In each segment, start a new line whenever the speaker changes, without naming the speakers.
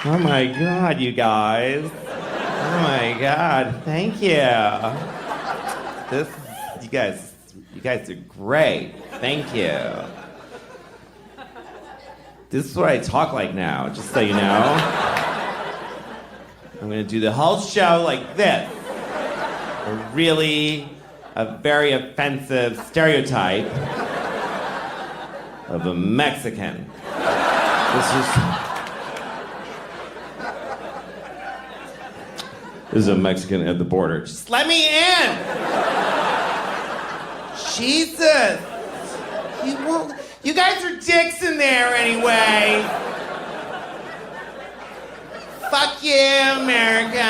Oh my God, you guys. Oh my God, thank you. You guys are great. Thank you. This is what I talk like now, just so you know. I'm gonna do the whole show like this. A very offensive stereotype of a Mexican. This is a Mexican at the border. Just let me in! Jesus! You guys are dicks in there anyway! Fuck you, America!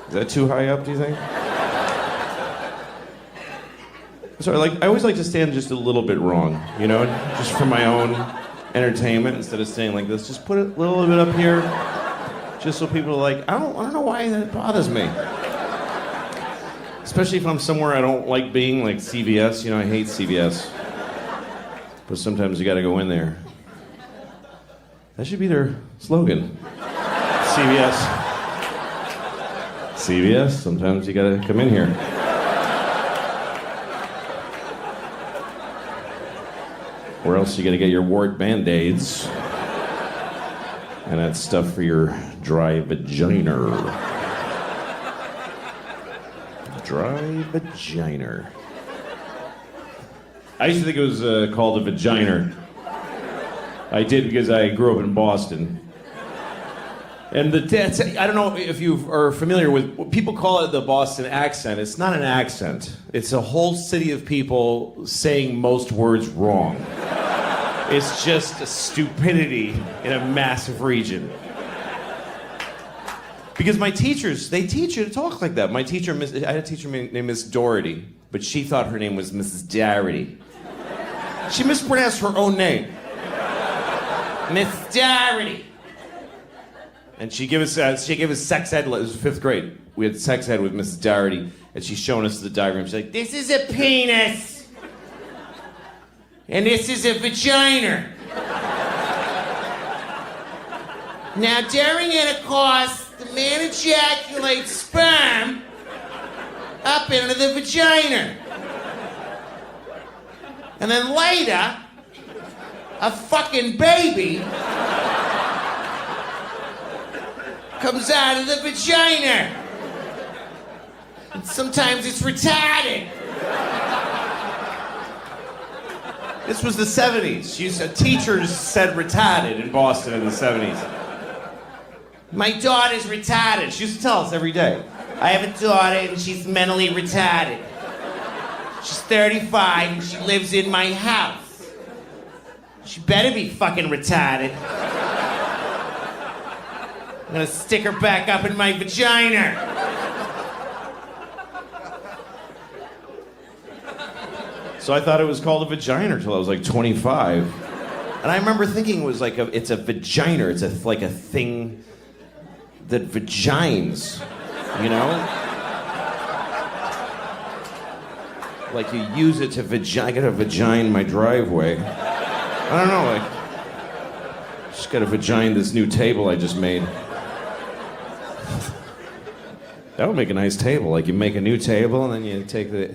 Is that too high up, do you think? Sorry, I always like to stand just a little bit wrong, you know? Just for my own entertainment, instead of staying like this. Just put it a little bit up here, just so people are like, I don't know why that bothers me. Especially if I'm somewhere I don't like being, like CVS. You know, I hate CVS. But sometimes you gotta go in there. That should be their slogan. CVS. CVS, sometimes you gotta come in here. Or else you gotta get your wart Band-Aids. And that stuff for your dry vagina. Dry vagina. I used to think it was called a vagina. I did because I grew up in Boston. And I don't know if you are familiar with, people call it the Boston accent. It's not an accent. It's a whole city of people saying most words wrong. It's just a stupidity in a massive region. Because my teachers, they teach you to talk like that. My teacher, I had a teacher named Miss Doherty, but she thought her name was Mrs. Doherty. She mispronounced her own name. Miss Doherty. And she gave us sex ed. It was 5th grade. We had sex ed with Mrs. Doherty, and she's showing us the diagram. She's like, "This is a penis, and this is a vagina. Now, during intercourse, the man ejaculates sperm up into the vagina, and then later, a fucking baby comes out of the vagina. And sometimes it's retarded." This was the 70s. Teachers said retarded in Boston in the 70s. "My daughter's retarded." She used to tell us every day. "I have a daughter and she's mentally retarded. She's 35 and she lives in my house. She better be fucking retarded. I'm gonna stick her back up in my vagina." So I thought it was called a vagina until I was like 25. And I remember thinking it was like it's a vagina. It's like a thing that vagines, you know? Like you use it to I got a vagina in my driveway. I don't know, just got to vagina this new table I just made. That would make a nice table. Like you make a new table and then you take the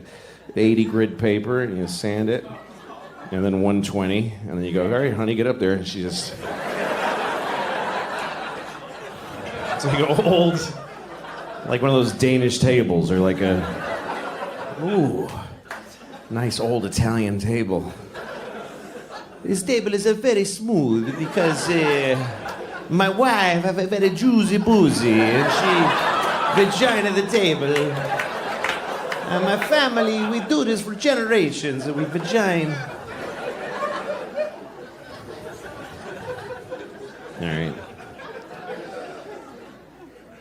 80 grit paper and you sand it, and then 120, and then you go, "All right, honey, get up there." And she just... It's like old, like one of those Danish tables, or like a, ooh, nice old Italian table. "This table is very smooth because my wife have a very juicy boozy, and she vagina the table. And my family, we do this for generations, and we vagina." All right.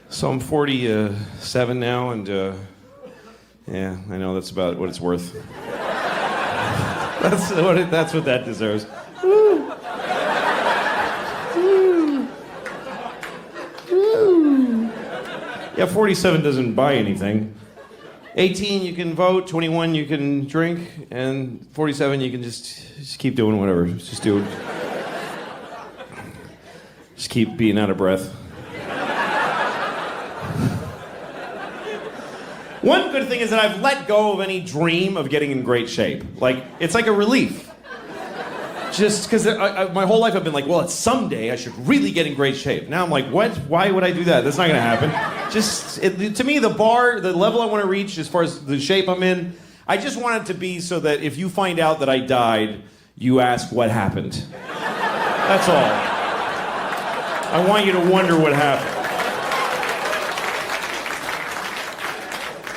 So I'm 47 now, and yeah, I know that's about what it's worth. That's what that deserves. Woo. Woo. Woo. Yeah, 47 doesn't buy anything. 18, you can vote. 21, you can drink. And 47, you can just keep doing whatever. Just do it. Just keep being out of breath. One good thing is that I've let go of any dream of getting in great shape. Like, it's like a relief. Just because my whole life I've been like, well, it's someday I should really get in great shape. Now I'm like, what? Why would I do that? That's not going to happen. To me, the level I want to reach as far as the shape I'm in, I just want it to be so that if you find out that I died, you ask what happened. That's all. I want you to wonder what happened.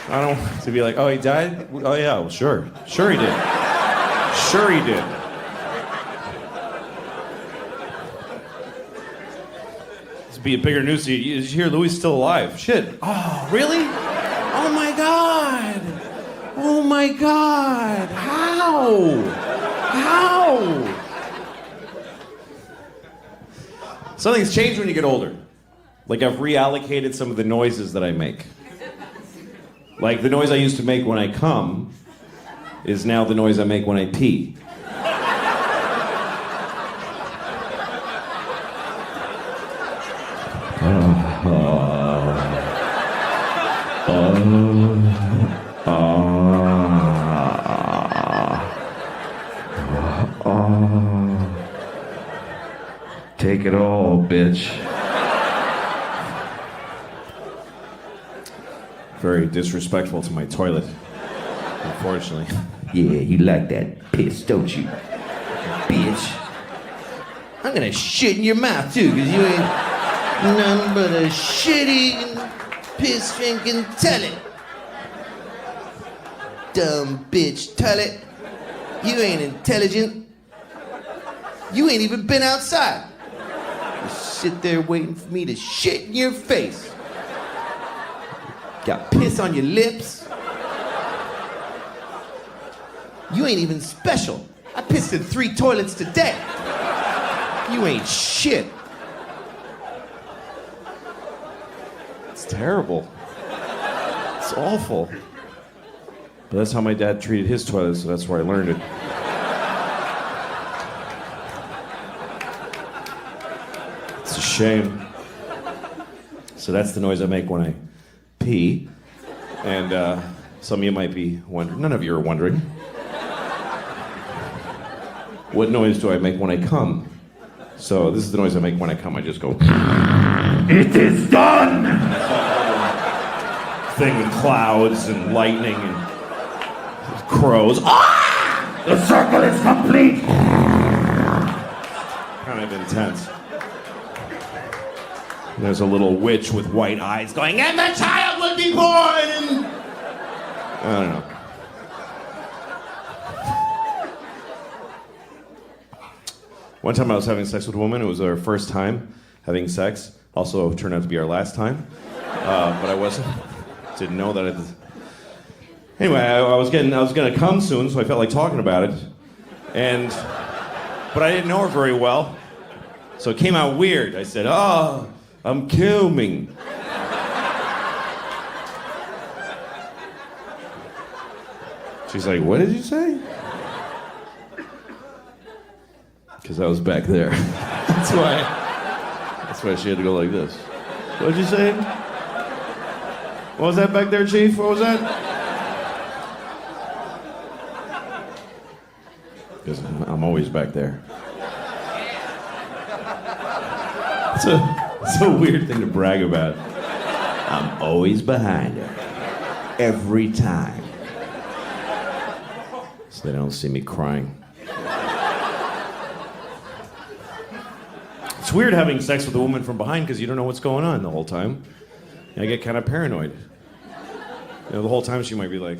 I don't want to be like, oh, he died? Oh, yeah, well, sure. Sure he did. Sure he did. This would be a bigger news. Did you hear Louis is still alive? Shit. Oh, really? Oh, my God. Oh, my God. How? How? Something's changed when you get older. Like, I've reallocated some of the noises that I make. Like, the noise I used to make when I come is now the noise I make when I pee. Take it all, bitch. Very disrespectful to my toilet, unfortunately.
Yeah, you like that piss, don't you? Bitch. I'm gonna shit in your mouth too, cause you ain't none but a shitty piss drinking toilet. Dumb bitch toilet. You ain't intelligent. You ain't even been outside. You sit there waiting for me to shit in your face. Got piss on your lips. You ain't even special. I pissed in 3 toilets today. You ain't shit.
It's terrible. It's awful. But that's how my dad treated his toilet, so that's where I learned it. It's a shame. So that's the noise I make when I pee. And some of you might be wondering, none of you are wondering, what noise do I make when I come? So this is the noise I make when I come. I just go, it is done! Thing with clouds and lightning and crows. Ah!
The circle is complete!
Kind of intense. There's a little witch with white eyes going, and the child will be born! And I don't know. One time I was having sex with a woman. It was our first time having sex. Also turned out to be our last time. But I wasn't. Didn't know that. Anyway, I was gonna come soon, so I felt like talking about it. But I didn't know her very well. So it came out weird. I said, oh, I'm coming. She's like, what did you say? Because I was back there. That's why she had to go like this. What did you say? What was that back there, Chief? What was that? Because I'm always back there. It's a weird thing to brag about. I'm always behind her. Every time. So they don't see me crying. It's weird having sex with a woman from behind because you don't know what's going on the whole time. And I get kind of paranoid. You know, the whole time she might be like...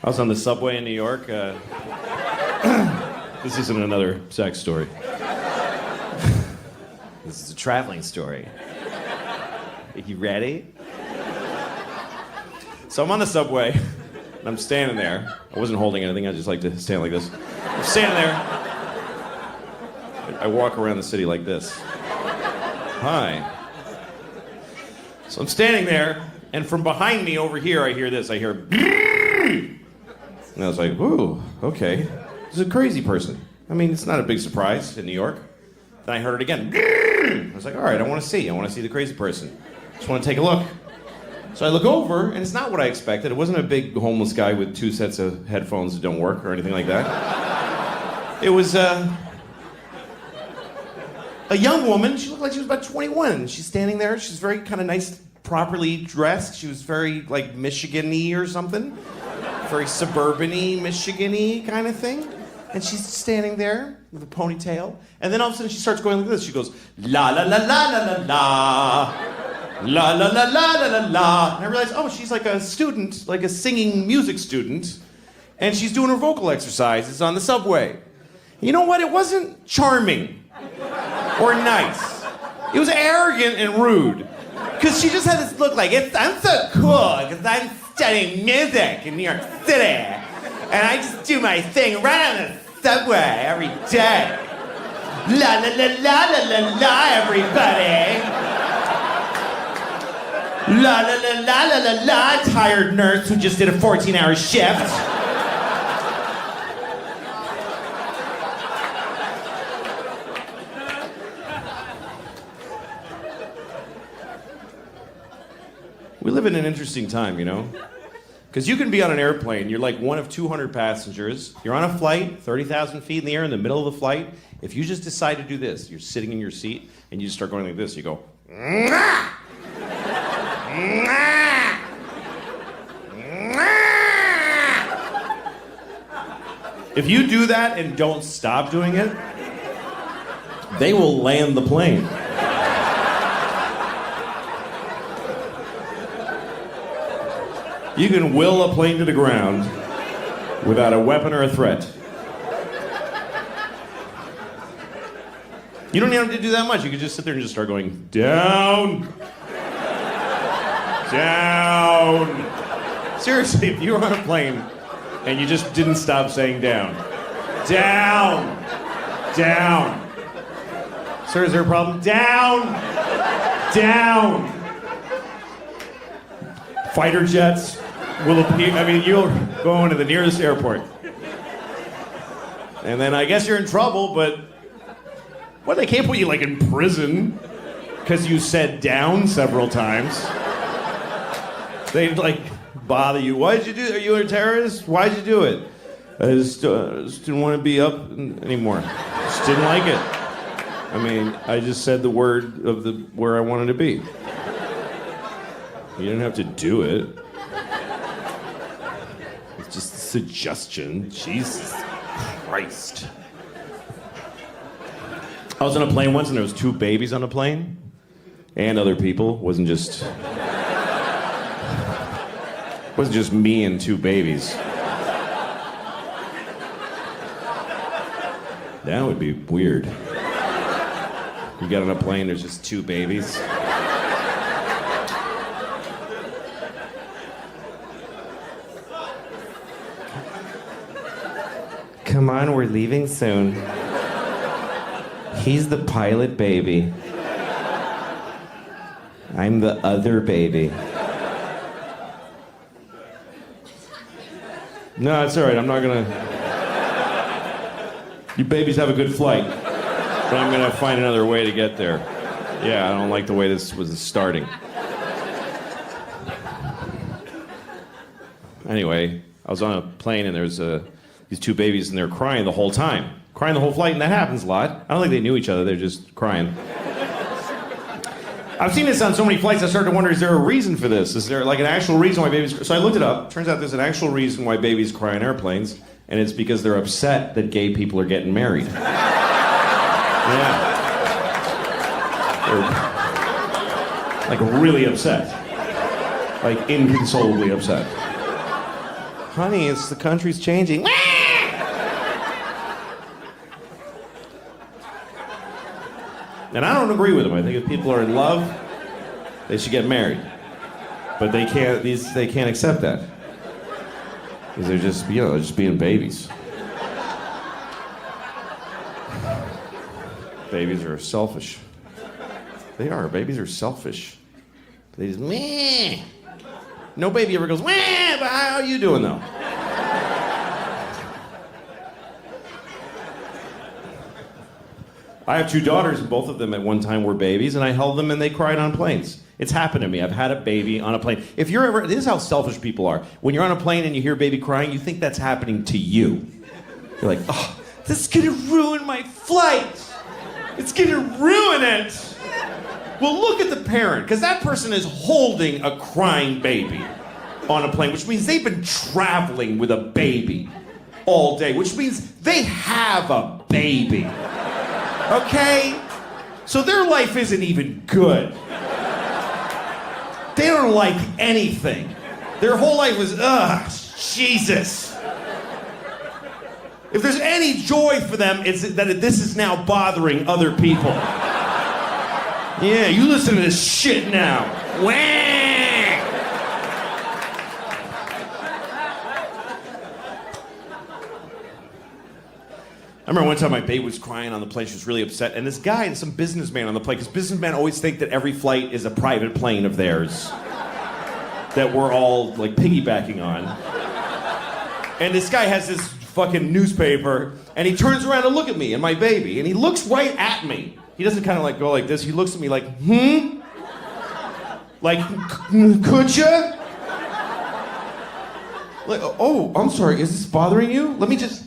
I was on the subway in New York. This isn't another sex story. This is a traveling story. Are you ready? So I'm on the subway, and I'm standing there. I wasn't holding anything, I just like to stand like this. I'm standing there. I walk around the city like this. Hi. So I'm standing there, and from behind me over here, I hear this. I hear, and I was like, ooh, okay. This is a crazy person. I mean, it's not a big surprise in New York. Then I heard it again. I was like, all right, I want to see the crazy person. Just want to take a look. So I look over, and it's not what I expected. It wasn't a big homeless guy with 2 sets of headphones that don't work or anything like that. It was a young woman. She looked like she was about 21. She's standing there. She's very kind of nice, properly dressed. She was very, like, Michigan-y or something. Very suburban-y, Michigan-y kind of thing. And she's standing there with a ponytail. And then all of a sudden she starts going like this. She goes, la la la la la la la. La la la la la la la. And I realized, oh, she's like a student, like a singing music student. And she's doing her vocal exercises on the subway. You know what? It wasn't charming or nice. It was arrogant and rude. Because she just had this look like, I'm so cool because I'm studying music in New York City. And I just do my thing right on the subway every day. La la la la la la la, everybody. La la la la la la la, tired nurse who just did a 14-hour shift. We live in an interesting time, you know? Because you can be on an airplane, you're like one of 200 passengers, you're on a flight, 30,000 feet in the air, in the middle of the flight. If you just decide to do this, you're sitting in your seat, and you just start going like this, you go, Mwah! Mwah! Mwah! If you do that and don't stop doing it, they will land the plane. You can will a plane to the ground without a weapon or a threat. You don't even have to do that much. You could just sit there and just start going, down, down. Seriously, if you were on a plane and you just didn't stop saying down, down, down. Sir, is there a problem? Down, down. Fighter jets will appear. I mean, you'll go into the nearest airport. And then I guess you're in trouble, but what, they can't put you like in prison because you said down several times. They'd like bother you. Why'd you do it? Are you a terrorist? Why'd you do it? I just didn't want to be up anymore. Just didn't like it. I mean, I just said the word of the where I wanted to be. You didn't have to do it. It's just a suggestion. Jesus Christ. I was on a plane once and there was 2 babies on the plane. And other people. It wasn't just me and 2 babies. That would be weird. You get on a plane, there's just 2 babies. Come on, we're leaving soon. He's the pilot baby. I'm the other baby. No, it's all right. I'm not gonna... You babies have a good flight. But I'm gonna find another way to get there. Yeah, I don't like the way this was starting. Anyway, I was on a plane and there was these 2 babies and they were crying the whole time. Crying the whole flight, and that happens a lot. I don't think they knew each other, they're just crying. I've seen this on so many flights, I started to wonder, is there a reason for this? Is there like an actual reason why babies cry? So I looked it up. Turns out there's an actual reason why babies cry on airplanes, and it's because they're upset that gay people are getting married. Yeah. They're like really upset. Like inconsolably upset. Honey, the country's changing. And I don't agree with them. I think if people are in love, they should get married. But they can't accept that. Because they're just, just being babies. Babies are selfish. They are. Babies are selfish. They just, meh. No baby ever goes, meh, but how are you doing, though? I have 2 daughters, and both of them at one time were babies, and I held them and they cried on planes. It's happened to me. I've had a baby on a plane. This is how selfish people are. When you're on a plane and you hear a baby crying, you think that's happening to you. You're like, oh, this is gonna ruin my flight. It's gonna ruin it. Well, look at the parent, because that person is holding a crying baby on a plane, which means they've been traveling with a baby all day, which means they have a baby. Okay? So their life isn't even good. They don't like anything. Their whole life is, Jesus. If there's any joy for them, it's that this is now bothering other people. Yeah, you listen to this shit now. Wah! I remember one time my babe was crying on the plane. She was really upset. And this guy and some businessman on the plane, because businessmen always think that every flight is a private plane of theirs that we're all like piggybacking on. And this guy has this fucking newspaper, and he turns around to look at me and my baby, and he looks right at me. He doesn't kind of like go like this. He looks at me like, Like, could ya? Like, oh, I'm sorry, is this bothering you? Let me just...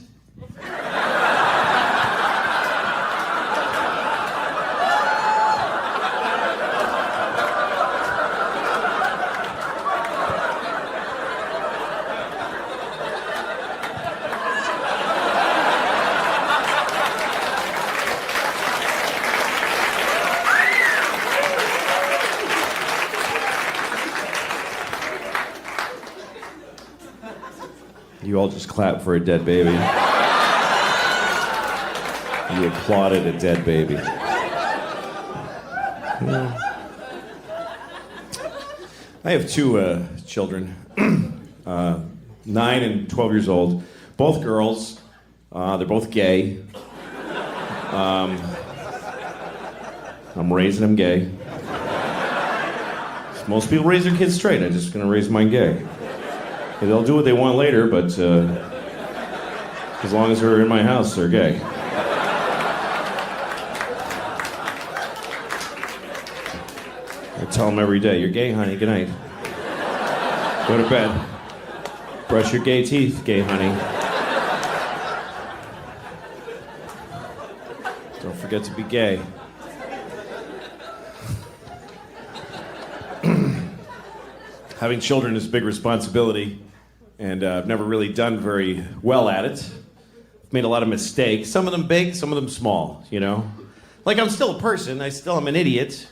You all just clapped for a dead baby. You applauded a dead baby. Yeah. I have 2 children, 9 and 12 years old, both girls. They're both gay. I'm raising them gay. Most people raise their kids straight. I'm just gonna raise mine gay. They'll do what they want later, but as long as they're in my house, they're gay. I tell them every day, you're gay, honey, good night. Go to bed. Brush your gay teeth, gay honey. Don't forget to be gay. Having children is a big responsibility, and I've never really done very well at it. I've made a lot of mistakes, some of them big, some of them small, you know? Like, I'm still a person, I still am an idiot,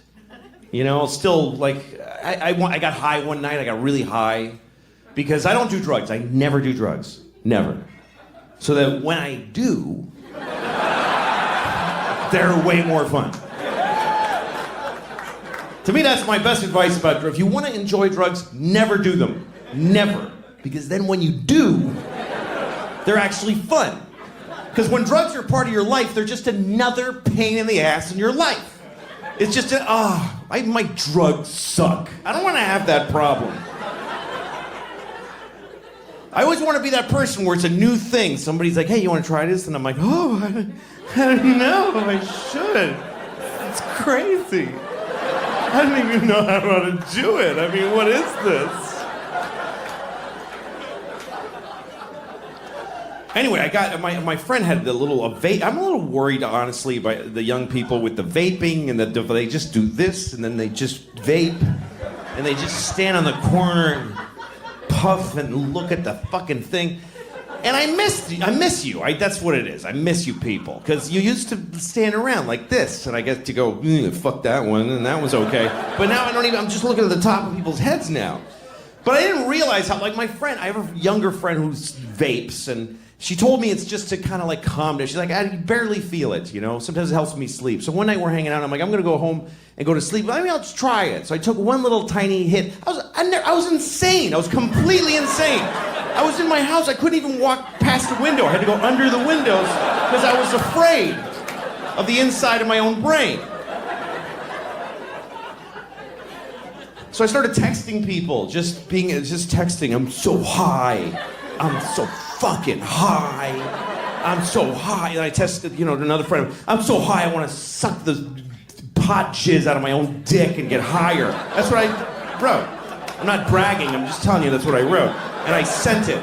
you know? Still, like, I got high one night, I got really high, because I don't do drugs, I never do drugs, never. So that when I do, they're way more fun. To me, that's my best advice about drugs. If you want to enjoy drugs, never do them. Never. Because then when you do, they're actually fun. Because when drugs are part of your life, they're just another pain in the ass in your life. It's just, my drugs suck. I don't want to have that problem. I always want to be that person where it's a new thing. Somebody's like, hey, you want to try this? And I'm like, oh, I don't know, I should. It's crazy. I don't even know how to do it. I mean, what is this? Anyway, I got my friend had the little vape. I'm a little worried, honestly, by the young people with the vaping and they just do this and then they just vape and they just stand on the corner and puff and look at the fucking thing. And I miss you. That's what it is. I miss you people. Because you used to stand around like this, and I get to go, fuck that one, and that was okay. But now I'm just looking at the top of people's heads now. But I didn't realize how, like my friend, I have a younger friend who vapes, and She told me it's just to kind of like calm down. She's like, I barely feel it, you know? Sometimes it helps me sleep. So one night we're hanging out, and I'm like, I'm gonna go home and go to sleep. Maybe I'll just try it. So I took one little tiny hit. I was insane. I was completely insane. I was in my house. I couldn't even walk past the window. I had to go under the windows because I was afraid of the inside of my own brain. So I started texting people, just texting. I'm so high. I'm so fucking high. I'm so high. And I texted, to another friend. I'm so high. I want to suck the pot jizz out of my own dick and get higher. That's what I wrote. I'm not bragging. I'm just telling you that's what I wrote. And I sent it.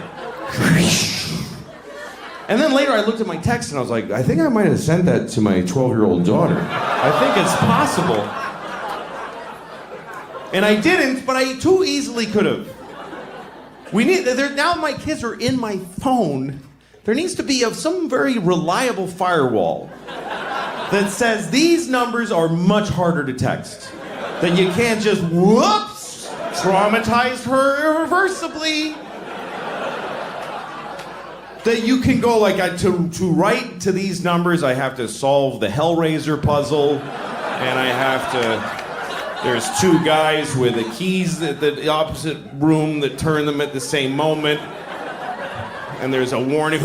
And then later I looked at my text and I was like, I think I might have sent that to my 12-year-old daughter. I think it's possible. And I didn't, but I too easily could have. Now my kids are in my phone. There needs to be some very reliable firewall that says these numbers are much harder to text. That you can't just, whoops, traumatize her irreversibly. That you can go like, to write to these numbers, I have to solve the Hellraiser puzzle, and I have to... There's two guys with the keys at the opposite room that turn them at the same moment. And there's a warning.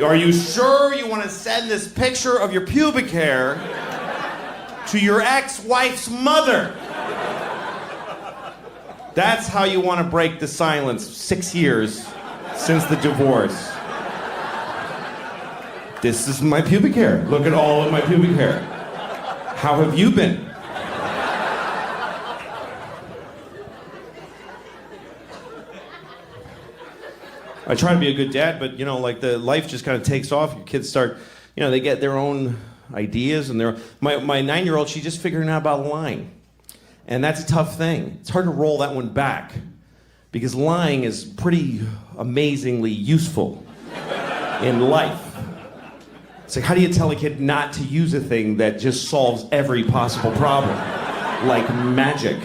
Are you sure you want to send this picture of your pubic hair to your ex-wife's mother? That's how you want to break the silence 6 years since the divorce. This is my pubic hair. Look at all of my pubic hair. How have you been? I try to be a good dad, but like the life just kind of takes off. Your kids start, they get their own ideas, and my 9-year-old, she's just figuring out about lying, and that's a tough thing. It's hard to roll that one back, because lying is pretty amazingly useful in life. It's like, how do you tell a kid not to use a thing that just solves every possible problem, like magic?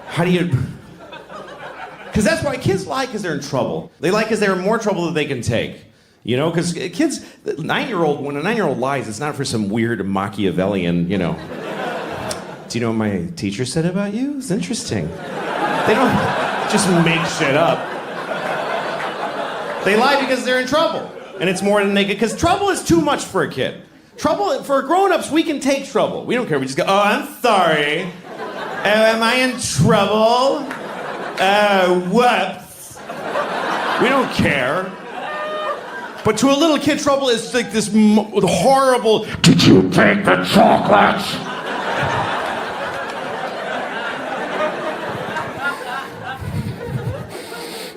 How do you? Because that's why kids lie, because they're in trouble. They lie because they're in more trouble than they can take. Because kids, when a 9-year-old lies, it's not for some weird Machiavellian, Do you know what my teacher said about you? It's interesting. They don't just make shit up. They lie because they're in trouble. And it's more than they can, because trouble is too much for a kid. Trouble, for grown-ups, we can take trouble. We don't care, we just go, oh, I'm sorry. Am I in trouble? Whoops. We don't care. But to a little kid, trouble is like this horrible, did you take the chocolates?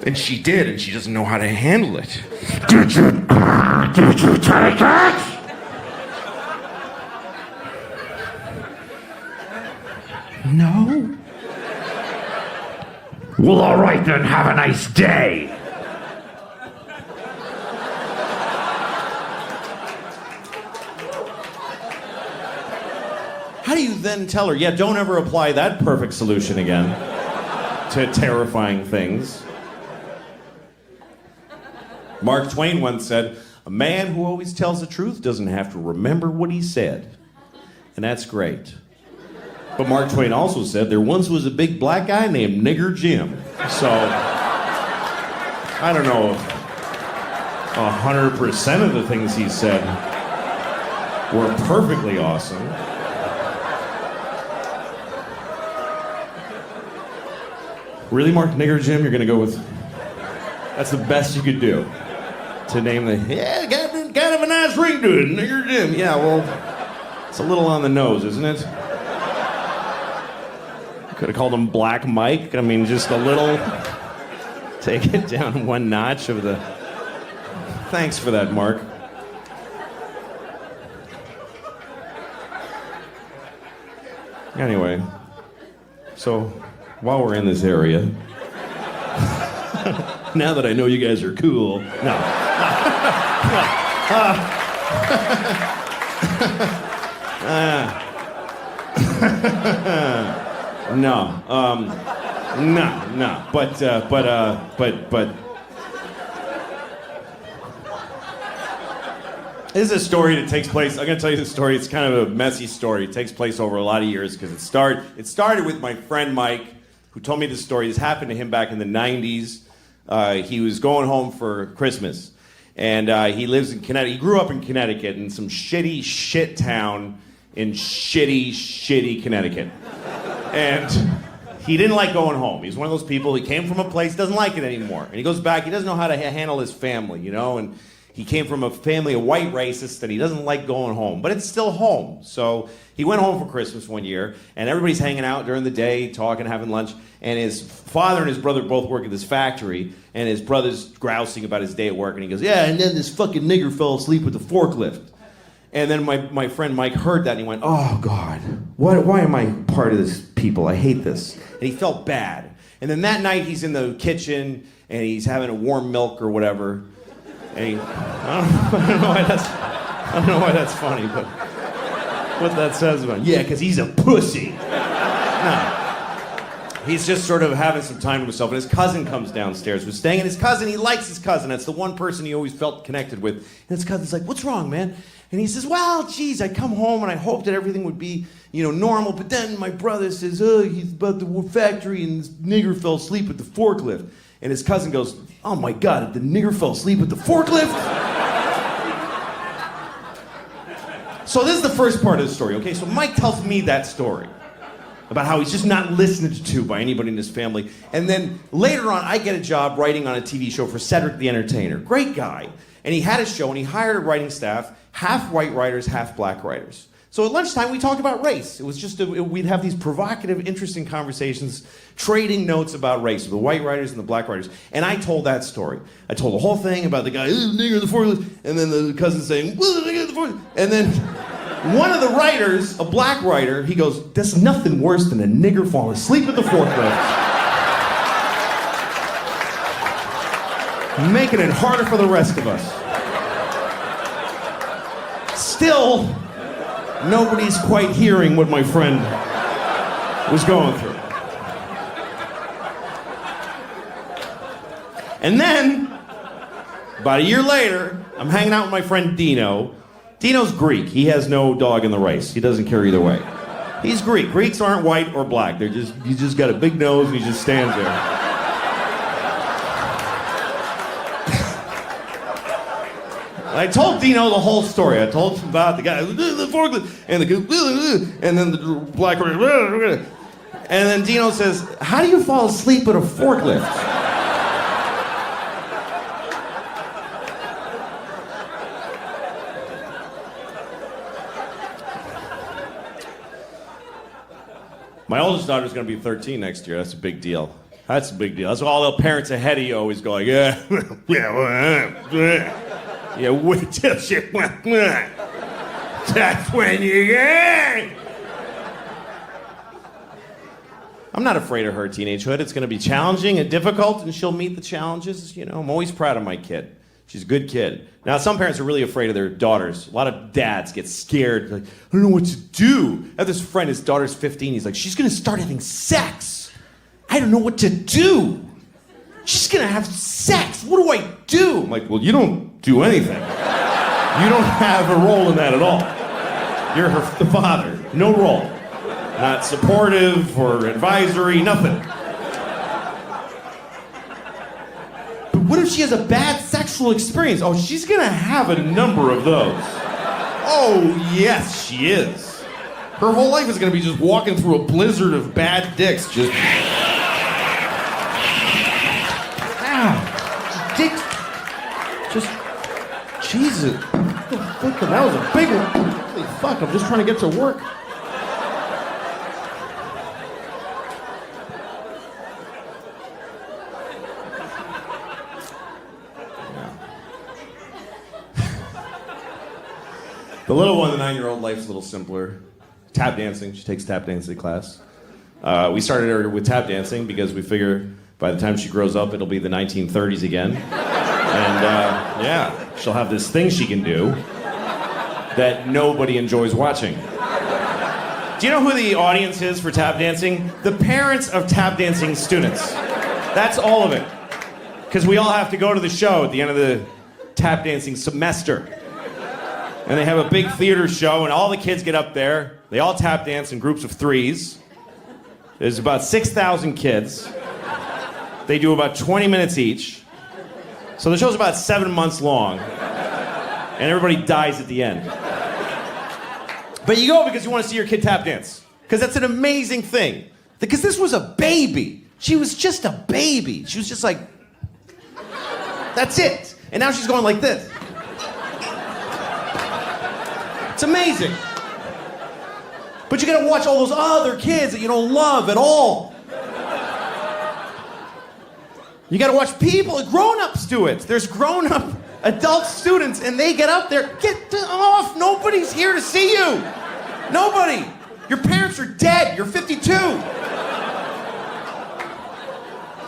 And she did, and she doesn't know how to handle it. Did you take it? No. Well, all right then, have a nice day. How do you then tell her, yeah, don't ever apply that perfect solution again to terrifying things? Mark Twain once said, a man who always tells the truth doesn't have to remember what he said. And that's great. But Mark Twain also said there once was a big black guy named Nigger Jim. So, I don't know if 100% of the things he said were perfectly awesome. Really, Mark, Nigger Jim, you're gonna go with... That's the best you could do. To name kind of a nice ring to it, Nigger Jim. Yeah, well, it's a little on the nose, isn't it? Could have called him Black Mike. I mean, just a little. Take it down one notch of the. Thanks for that, Mark. Anyway, so while we're in this area, now that I know you guys are cool, no, but This is a story that takes place. I'm going to tell you the story. It's kind of a messy story. It takes place over a lot of years because it started with my friend Mike, who told me this story. This happened to him back in the 90s. He was going home for Christmas, and he lives in Connecticut. He grew up in Connecticut in some shitty shit town in shitty Connecticut. And he didn't like going home. He's one of those people, he came from a place, doesn't like it anymore. And he goes back, he doesn't know how to handle his family, you know? And he came from a family of white racists, and he doesn't like going home. But it's still home. So he went home for Christmas one year, and everybody's hanging out during the day, talking, having lunch. And his father and his brother both work at this factory, and his brother's grousing about his day at work. And he goes, yeah, and then this fucking nigger fell asleep with the forklift. And then my friend Mike heard that, and he went, oh, God, why am I part of this people? I hate this. And he felt bad. And then that night, he's in the kitchen, and he's having a warm milk or whatever. And I don't know why that's funny, but what that says about him. Yeah, because he's a pussy. No. He's just sort of having some time to himself, and his cousin comes downstairs. We're staying, and his cousin, he likes his cousin. That's the one person he always felt connected with. And his cousin's like, what's wrong, man? And he says, well, geez, I come home and I hoped that everything would be, normal, but then my brother says, oh, he's about the factory and this nigger fell asleep at the forklift. And his cousin goes, oh my God, the nigger fell asleep at the forklift? So this is the first part of the story, okay? So Mike tells me that story about how he's just not listened to by anybody in his family. And then later on, I get a job writing on a TV show for Cedric the Entertainer. Great guy. And he had a show, and he hired a writing staff, half white writers, half black writers. So at lunchtime, we talked about race. It was just, we'd have these provocative, interesting conversations, trading notes about race, with the white writers and the black writers. And I told that story. I told the whole thing about the guy, nigger in the forklift, and then the cousin saying, well, the nigger in the forklift. And then one of the writers, a black writer, he goes, there's nothing worse than a nigger falling asleep at the forklift. Making it harder for the rest of us. Still, nobody's quite hearing what my friend was going through. And then, about a year later, I'm hanging out with my friend Dino. Dino's Greek. He has no dog in the race. He doesn't care either way. He's Greek. Greeks aren't white or black. You just got a big nose and he just stands there. I told Dino the whole story. I told him about the guy, the forklift, and then the black, and then Dino says, how do you fall asleep at a forklift? My oldest daughter's gonna be 13 next year. That's a big deal. That's a big deal. That's why all the parents ahead of you always go like, yeah, yeah, wait till she went. That's when you get. I'm not afraid of her teenagehood. It's going to be challenging and difficult, and she'll meet the challenges. I'm always proud of my kid. She's a good kid. Now, some parents are really afraid of their daughters. A lot of dads get scared. Like, I don't know what to do. I have this friend, his daughter's 15. He's like, she's going to start having sex. I don't know what to do. She's going to have sex. What do I do? I'm like, well, you don't do anything. You don't have a role in that at all. You're the father. No role. Not supportive or advisory, nothing. But what if she has a bad sexual experience? Oh, she's gonna have a number of those. Oh, yes, she is. Her whole life is gonna be just walking through a blizzard of bad dicks, just... Ow. Dicks. Just... Jesus. That was a big one. Holy fuck, I'm just trying to get to work. The little one, the 9-year-old, life's a little simpler. Tap dancing. She takes tap dancing class. We started her with tap dancing because we figure by the time she grows up, it'll be the 1930s again. And yeah, she'll have this thing she can do that nobody enjoys watching. Do you know who the audience is for tap dancing? The parents of tap dancing students. That's all of it. Because we all have to go to the show at the end of the tap dancing semester. And they have a big theater show, and all the kids get up there. They all tap dance in groups of threes. There's about 6,000 kids. They do about 20 minutes each. So the show's about 7 months long. And everybody dies at the end. But you go because you want to see your kid tap dance. Because that's an amazing thing. Because this was a baby. She was just a baby. She was just like, that's it. And now she's going like this. It's amazing. But you gotta watch all those other kids that you don't love at all. You gotta watch people, grown-ups do it. There's grown-up adult students and they get up there, get off, nobody's here to see you. Nobody. Your parents are dead, you're 52.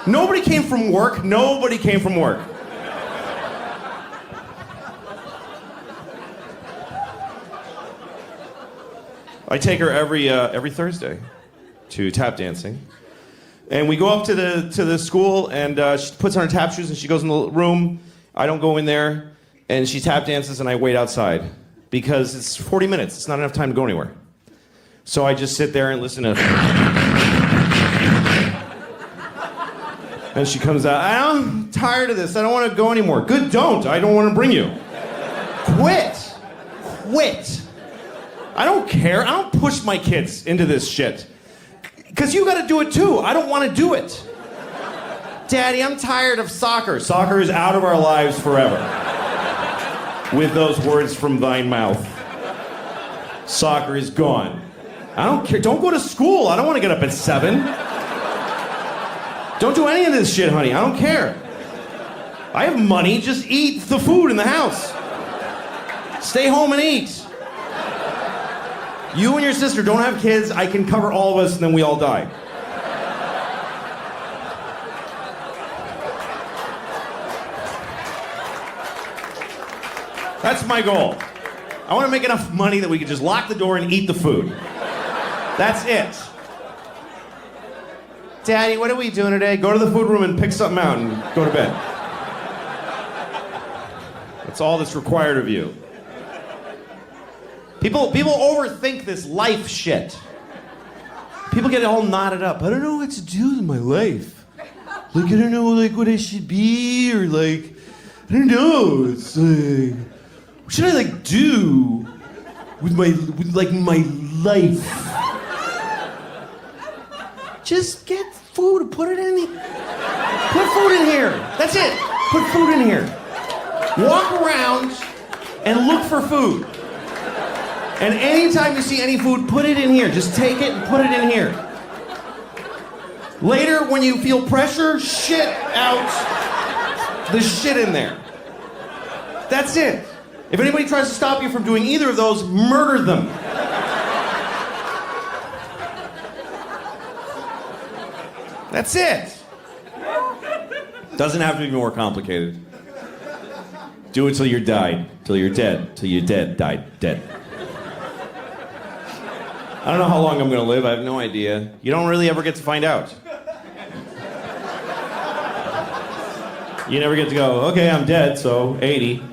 Nobody came from work, nobody came from work. I take her every Thursday to tap dancing. And we go up to the school, and she puts on her tap shoes, and she goes in the room. I don't go in there, and she tap dances, and I wait outside. Because it's 40 minutes. It's not enough time to go anywhere. So I just sit there and listen to... And she comes out, I'm tired of this. I don't want to go anymore. Good, don't. I don't want to bring you. Quit. Quit. I don't care. I don't push my kids into this shit. Because you got to do it too. I don't want to do it. Daddy, I'm tired of soccer. Soccer is out of our lives forever. With those words from thine mouth. Soccer is gone. I don't care. Don't go to school. I don't want to get up at 7. Don't do any of this shit, honey. I don't care. I have money. Just eat the food in the house. Stay home and eat. You and your sister don't have kids, I can cover all of us and then we all die. That's my goal. I want to make enough money that we can just lock the door and eat the food. That's it. Daddy, what are we doing today? Go to the food room and pick something out and go to bed. That's all that's required of you. People overthink this life shit. People get all knotted up. I don't know what to do with my life. Like, I don't know, like, what I should be, or, like, I don't know. It's like, what should I, like, do with my life? Just get food, put it in here. Put food in here. That's it. Put food in here. Walk around and look for food. And anytime you see any food, put it in here. Just take it and put it in here. Later, when you feel pressure, shit out the shit in there. That's it. If anybody tries to stop you from doing either of those, murder them. That's it. Doesn't have to be more complicated. Do it till you're died, till you're dead, till you're dead, died, dead. I don't know how long I'm gonna live, I have no idea. You don't really ever get to find out. You never get to go, okay, I'm dead, so 80.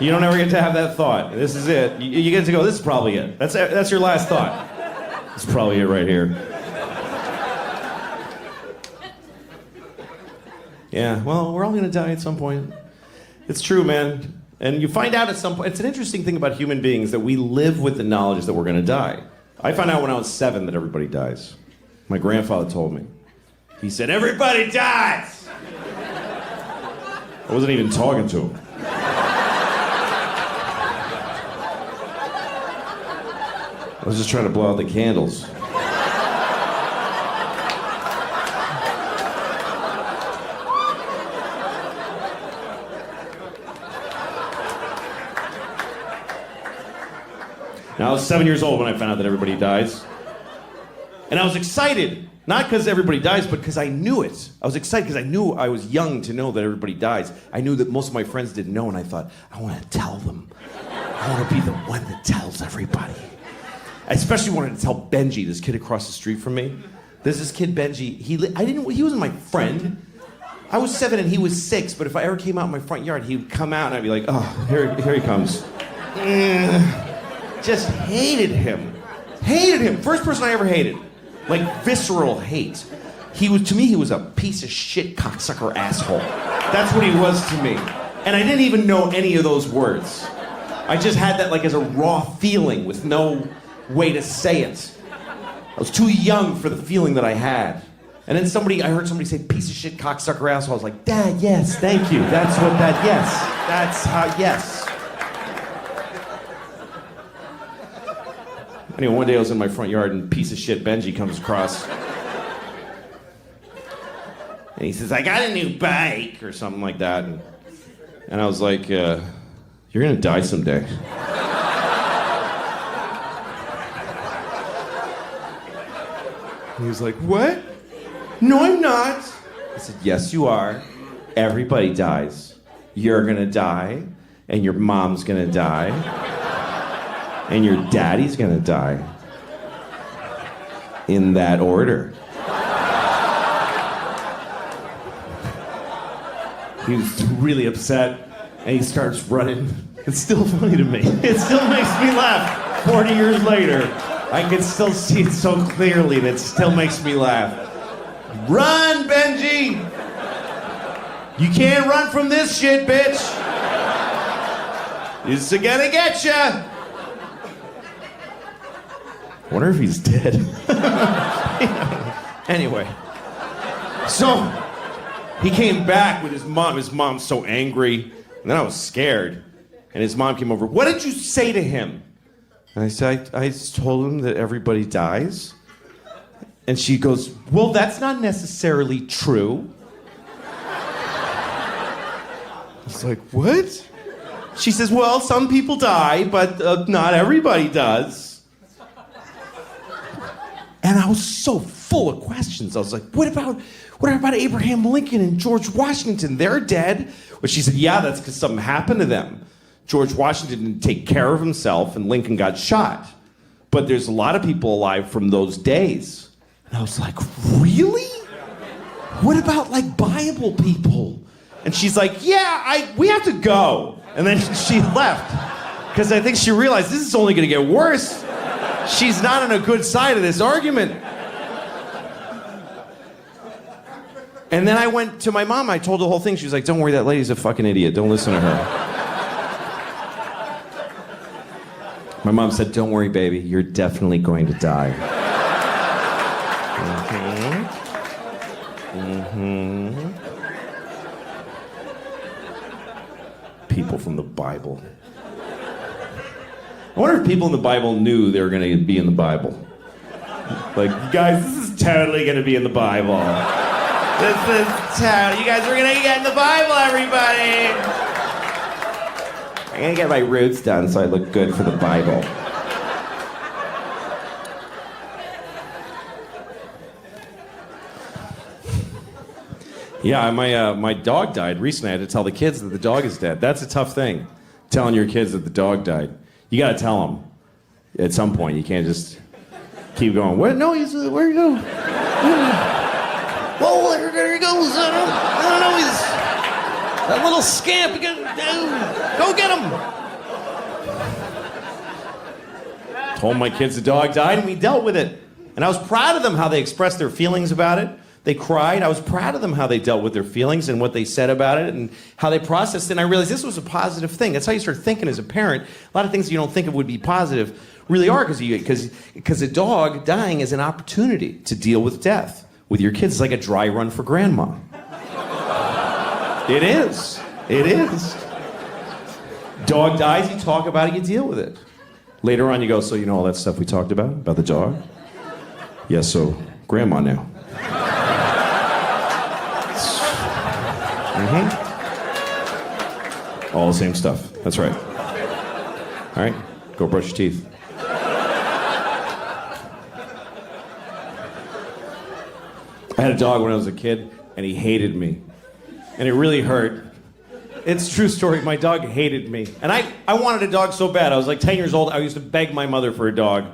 You don't ever get to have that thought. This is it. You get to go, this is probably it. That's your last thought. This is probably it right here. Yeah, well, we're all gonna die at some point. It's true, man. And you find out at some point, it's an interesting thing about human beings that we live with the knowledge that we're gonna die. I found out when I was 7 that everybody dies. My grandfather told me. He said, everybody dies! I wasn't even talking to him. I was just trying to blow out the candles. Now, I was 7 years old when I found out that everybody dies. And I was excited. Not because everybody dies, but because I knew it. I was excited because I knew I was young to know that everybody dies. I knew that most of my friends didn't know, and I thought, I want to tell them. I want to be the one that tells everybody. I especially wanted to tell Benji, this kid across the street from me. There's this kid, Benji. He wasn't my friend. I was 7 and he was 6, but if I ever came out in my front yard, he would come out and I'd be like, oh, here he comes. Just hated him. Hated him. First person I ever hated. Like visceral hate. To me, he was a piece of shit cocksucker asshole. That's what he was to me. And I didn't even know any of those words. I just had that like as a raw feeling with no way to say it. I was too young for the feeling that I had. And then I heard somebody say, piece of shit, cocksucker, asshole. I was like, Dad, yes, thank you. That's what that, yes. That's how, yes. Anyway, one day I was in my front yard and piece of shit Benji comes across. And he says, I got a new bike, or something like that. And I was like, you're gonna die someday. He was like, what? No, I'm not. I said, yes, you are. Everybody dies. You're gonna die, and your mom's gonna die, and your daddy's gonna die. In that order. He was really upset, and he starts running. It's still funny to me. It still makes me laugh. 40 years later, I can still see it so clearly, and it still makes me laugh. Run, Benji! You can't run from this shit, bitch! It's gonna get ya! Wonder if he's dead. Anyway. So, he came back with his mom. His mom's so angry. And then I was scared. And his mom came over. What did you say to him? And I said, I told him that everybody dies. And she goes, well, that's not necessarily true. I was like, what? She says, well, some people die, but not everybody does. And I was so full of questions. I was like, what about Abraham Lincoln and George Washington? They're dead. Well, she said, yeah, that's because something happened to them. George Washington didn't take care of himself, and Lincoln got shot. But there's a lot of people alive from those days. And I was like, really? What about, like, Bible people? And she's like, yeah, we have to go. And then she left. Because I think she realized this is only going to get worse. She's not on a good side of this argument. And then I went to my mom. I told her the whole thing. She was like, don't worry, that lady's a fucking idiot. Don't listen to her. My mom said, don't worry, baby. You're definitely going to die. People from the Bible. I wonder if people in the Bible knew they were going to be in the Bible. Like, guys, this is totally going to be in the Bible. You guys are going to get in the Bible, everybody. I'm going to get my roots done so I look good for the Bible. Yeah, my dog died recently. I had to tell the kids that the dog is dead. That's a tough thing, telling your kids that the dog died. You got to tell them at some point. You can't just keep going. What? No, where'd he go? Whoa, there he goes. I don't know. He's that little scamp. Go get him. Told my kids the dog died, and we dealt with it. And I was proud of them how they expressed their feelings about it. They cried. I was proud of them how they dealt with their feelings and what they said about it and how they processed it. And I realized this was a positive thing. That's how you start thinking as a parent. A lot of things you don't think of would be positive really are because a dog dying is an opportunity to deal with death with your kids. It's like a dry run for grandma. It is. It is. Dog dies, you talk about it, you deal with it. Later on you go, so you know all that stuff we talked about the dog? Yeah, so grandma now. All the same stuff. That's right. All right, go brush your teeth. I had a dog when I was a kid, and he hated me. And it really hurt. It's a true story. My dog hated me. And I wanted a dog so bad. I was like 10 years old. I used to beg my mother for a dog.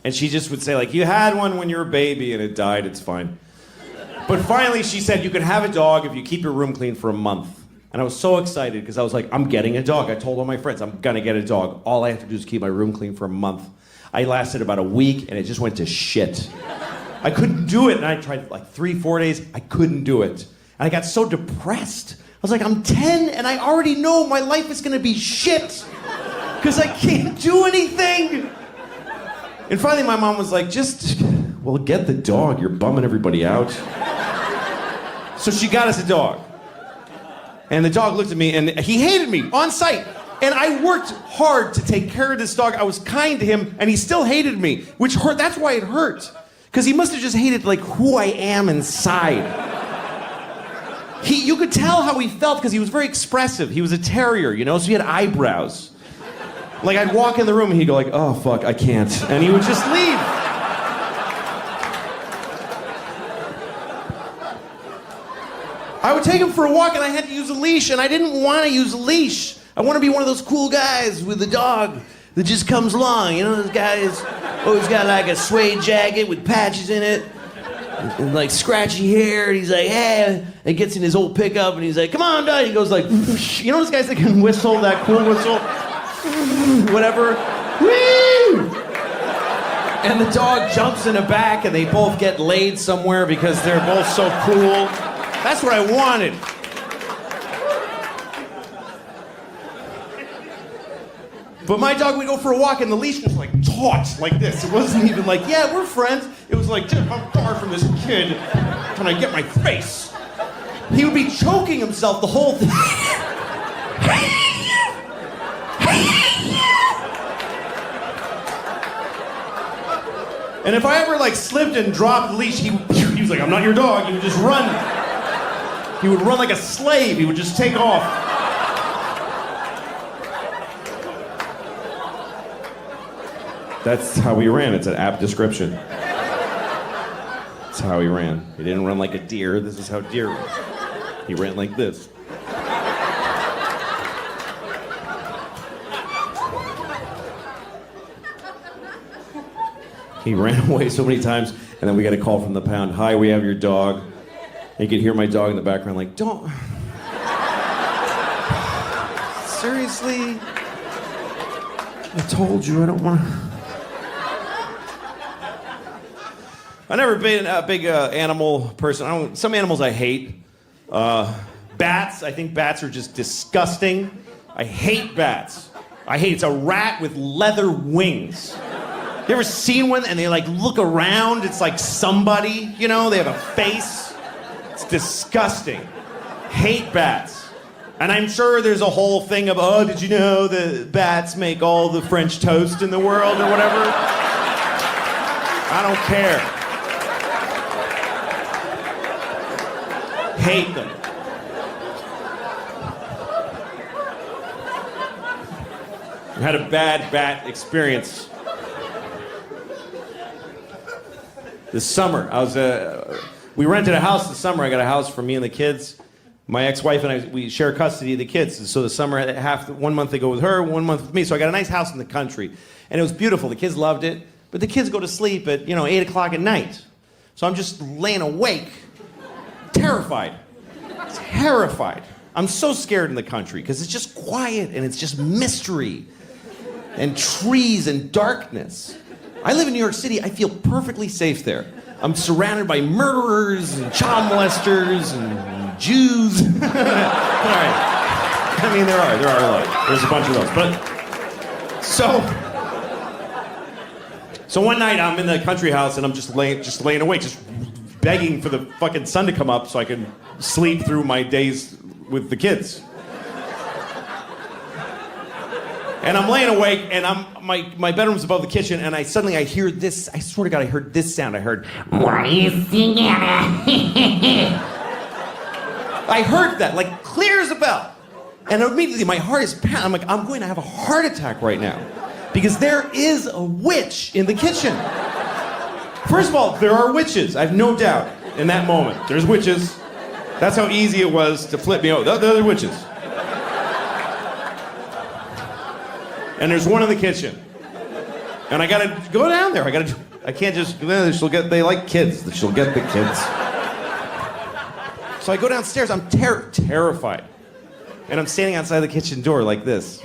And she just would say, like, you had one when you were a baby and it died. It's fine. But finally, she said, you can have a dog if you keep your room clean for a month. And I was so excited because I was like, I'm getting a dog. I told all my friends, I'm gonna get a dog. All I have to do is keep my room clean for a month. I lasted about a week and it just went to shit. I couldn't do it. And I tried like 3-4 days. I couldn't do it. And I got so depressed. I was like, I'm 10 and I already know my life is gonna be shit because I can't do anything. And finally my mom was like, well, get the dog. You're bumming everybody out. So she got us a dog. And the dog looked at me and he hated me on sight. And I worked hard to take care of this dog. I was kind to him and he still hated me, which hurt. That's why it hurt. Because he must have just hated like who I am inside. You could tell how he felt because he was very expressive. He was a terrier, you know, so he had eyebrows. Like I'd walk in the room and he'd go like, oh fuck, I can't. And he would just leave. I would take him for a walk and I had to use a leash and I didn't want to use a leash. I want to be one of those cool guys with a dog that just comes along. You know, those guys always got like a suede jacket with patches in it and like scratchy hair. And he's like, hey, and gets in his old pickup and he's like, come on, dog. He goes like, you know those guys that can whistle, that cool whistle? Whatever. Woo! And the dog jumps in the back and they both get laid somewhere because they're both so cool. That's what I wanted. But my dog would go for a walk and the leash was like taut like this. It wasn't even like, yeah, we're friends. It was like, dude, I'm far from this kid. Can I get my face? He would be choking himself the whole thing. And if I ever like slipped and dropped the leash, he was like, I'm not your dog. He would just run. He would run like a slave. He would just take off. That's how he ran. It's an apt description. That's how he ran. He didn't run like a deer. This is how deer ran. He ran like this. He ran away so many times, and then we got a call from the pound. Hi, we have your dog. And you could hear my dog in the background like, don't. Seriously? I told you I don't want to. I've never been a big animal person. Some animals I hate. Bats, I think bats are just disgusting. I hate bats. It's a rat with leather wings. You ever seen one and they like look around? It's like somebody, you know, they have a face. It's disgusting. Hate bats. And I'm sure there's a whole thing of, oh, did you know that bats make all the French toast in the world or whatever? I don't care. Hate them. I had a bad bat experience. This summer, we rented a house this summer. I got a house for me and the kids. My ex-wife and I, we share custody of the kids. And so the summer, 1 month they go with her, 1 month with me. So I got a nice house in the country. And it was beautiful. The kids loved it. But the kids go to sleep at, 8 o'clock at night. So I'm just laying awake, terrified. Terrified. I'm so scared in the country because it's just quiet and it's just mystery and trees and darkness. I live in New York City. I feel perfectly safe there. I'm surrounded by murderers and child molesters and Jews. All right. I mean, there are there's a bunch of those. But so one night I'm in the country house and I'm just laying awake, just begging for the fucking sun to come up so I can sleep through my days with the kids. And I'm laying awake, and my bedroom's above the kitchen, and I hear this. I swear to God, I heard this sound. I heard, what are you thinking? I heard that, like clear as a bell. And immediately my heart is pounding. I'm like, I'm going to have a heart attack right now. Because there is a witch in the kitchen. First of all, there are witches. I have no doubt in that moment. There's witches. That's how easy it was to flip me over. There are witches. And there's one in the kitchen. And I gotta go down there. I can't just, they like kids. She'll get the kids. So I go downstairs, I'm terrified. And I'm standing outside the kitchen door like this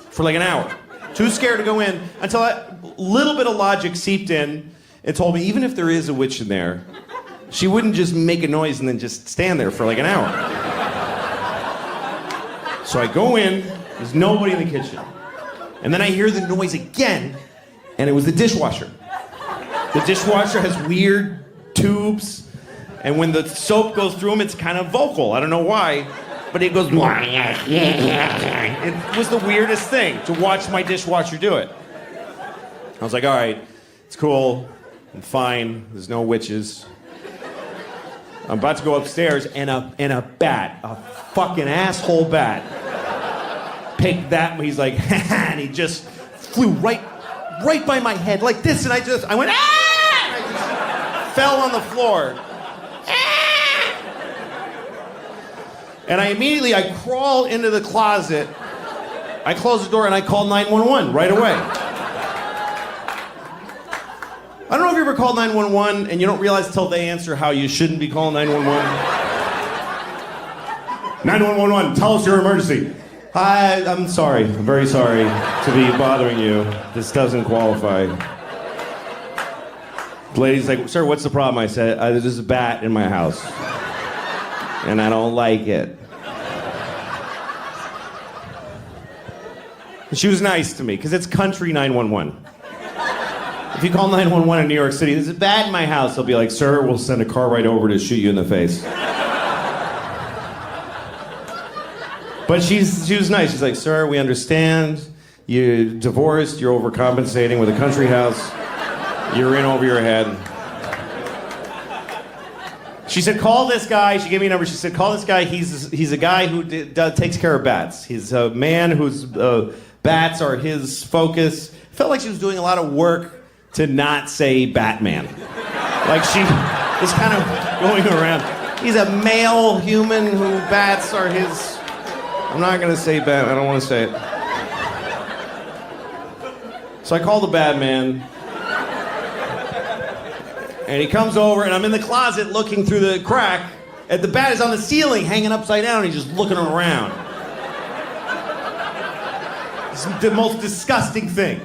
for like an hour. Too scared to go in until a little bit of logic seeped in and told me even if there is a witch in there, she wouldn't just make a noise and then just stand there for like an hour. So I go in, there's nobody in the kitchen. And then I hear the noise again, and it was the dishwasher. The dishwasher has weird tubes, and when the soap goes through them, it's kind of vocal. I don't know why, but it goes. It was the weirdest thing to watch my dishwasher do it. I was like, all right, it's cool, I'm fine, there's no witches. I'm about to go upstairs, and a bat, a fucking asshole bat, picked that, he's like, and he just flew right by my head like this, and I went, ah! I just fell on the floor. Ah! And I crawl into the closet, I close the door, and I call 911 right away. I don't know if you ever called 911 and you don't realize till they answer how you shouldn't be calling 911. 911, tell us your emergency. Hi, I'm sorry. I'm very sorry to be bothering you. This doesn't qualify. The lady's like, sir, what's the problem? I said, there's a bat in my house. And I don't like it. She was nice to me, because it's country 911. If you call 911 in New York City, there's a bat in my house, they'll be like, sir, we'll send a car right over to shoot you in the face. But she was nice. She's like, sir, we understand. You're divorced, you're overcompensating with a country house. You're in over your head. She said, call this guy. She gave me a number. She said, call this guy. He's a guy who takes care of bats. He's a man whose bats are his focus. Felt like she was doing a lot of work to not say Batman. Like she was kind of going around. He's a male human who bats are his... I'm not gonna say Batman, I don't wanna say it. So I call the Batman, and he comes over, and I'm in the closet looking through the crack, and the bat is on the ceiling, hanging upside down, and he's just looking around. It's the most disgusting thing.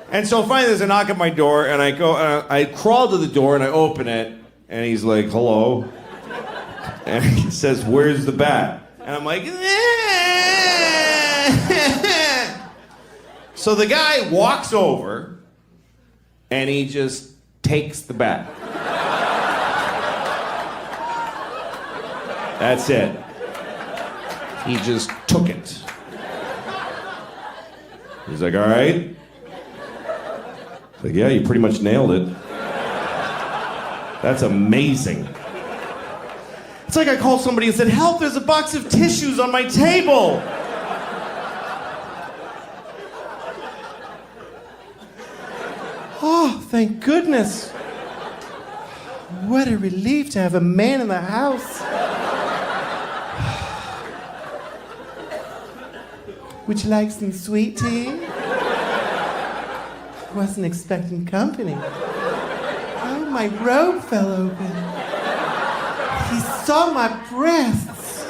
And so finally there's a knock at my door, and I crawl to the door, and I open it, and he's like, hello. And he says, where's the bat? And I'm like, so the guy walks over, and he just takes the bat. That's it. He just took it. He's like, all right. Like, yeah, you pretty much nailed it. That's amazing. It's like I called somebody and said, help, there's a box of tissues on my table. Oh, thank goodness. What a relief to have a man in the house. Would you like some sweet tea? Wasn't expecting company. Oh, my robe fell open. He saw my breasts.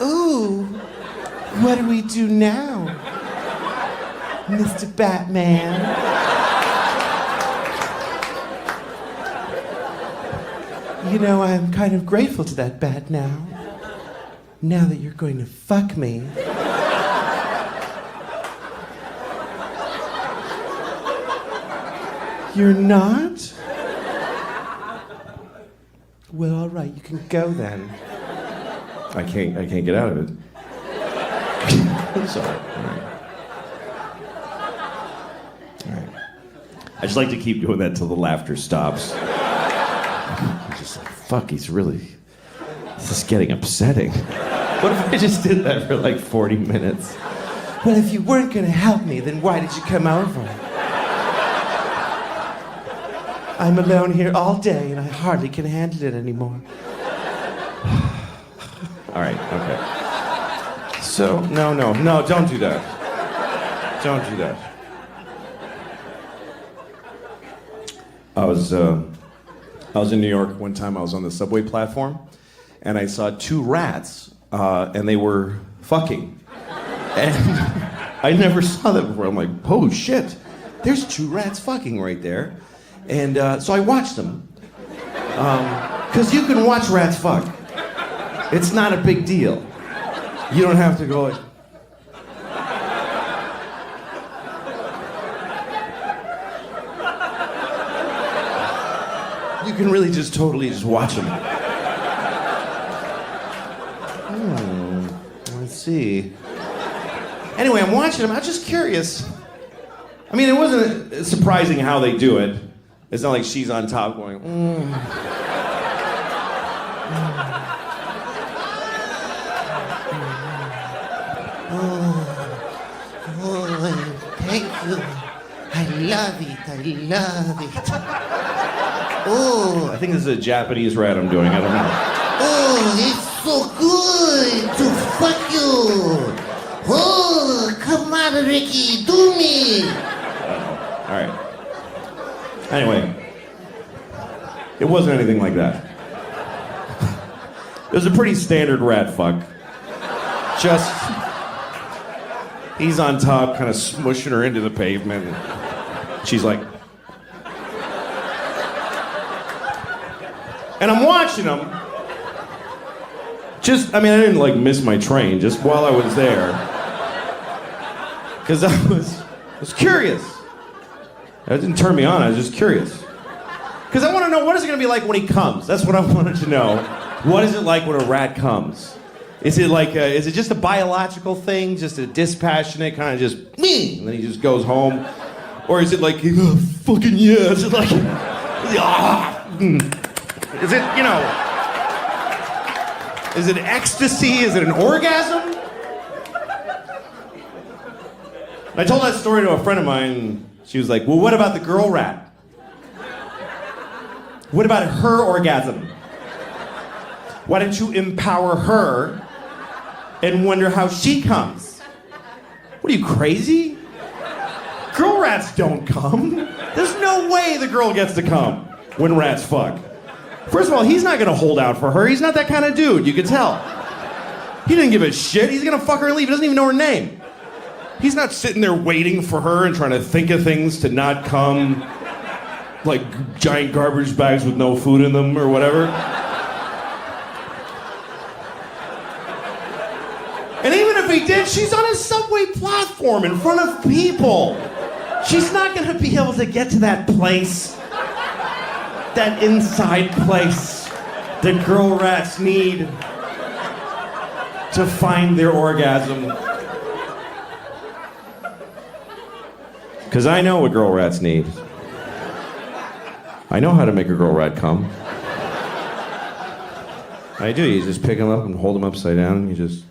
Ooh, what do we do now, Mr. Batman? You know, I'm kind of grateful to that bat now. Now that you're going to fuck me. You're not? Well, all right, you can go then. I can't get out of it. I'm sorry. All right. I just like to keep doing that till the laughter stops. I'm just like, fuck, this is getting upsetting. What if I just did that for like 40 minutes? Well, if you weren't gonna help me, then why did you come over? I'm alone here all day, and I hardly can handle it anymore. All right, okay. So, no, don't do that. Don't do that. I was I was in New York one time. I was on the subway platform, and I saw two rats, and they were fucking. And I never saw that before. I'm like, oh shit, there's two rats fucking right there. And so I watched them. Because you can watch rats fuck. It's not a big deal. You don't have to go like... You can really just totally just watch them. Let's see. Anyway, I'm watching them. I'm just curious. I mean, it wasn't surprising how they do it. It's not like she's on top going,
Thank you. I love it. I love it. Oh,
I think this is a Japanese rat I'm doing. I don't know.
oh, it's so good to fuck you. Oh, come on, Ricky, do me.
All right. Anyway, it wasn't anything like that. It was a pretty standard rat fuck. Just, he's on top, kind of smushing her into the pavement. And she's like... And I'm watching him. I didn't like miss my train, just while I was there. Because I was curious. That didn't turn me on, I was just curious. Because I want to know, what is it going to be like when he comes? That's what I wanted to know. What is it like when a rat comes? Is it just a biological thing? Just a dispassionate kind of just, me, and then he just goes home? Or is it like, oh, fucking yeah? Is it like, is it, is it ecstasy? Is it an orgasm? I told that story to a friend of mine. She was like, well, what about the girl rat? What about her orgasm? Why don't you empower her and wonder how she comes? What are you, crazy? Girl rats don't come. There's no way the girl gets to come when rats fuck. First of all, he's not gonna hold out for her. He's not that kind of dude, you can tell. He didn't give a shit. He's gonna fuck her and leave. He doesn't even know her name. He's not sitting there waiting for her and trying to think of things to not come, like giant garbage bags with no food in them or whatever. And even if he did, she's on a subway platform in front of people. She's not gonna be able to get to that place, that inside place that girl rats need to find their orgasm. Because I know what girl rats need. I know how to make a girl rat come. I do. You just pick them up and hold them upside down, and you just...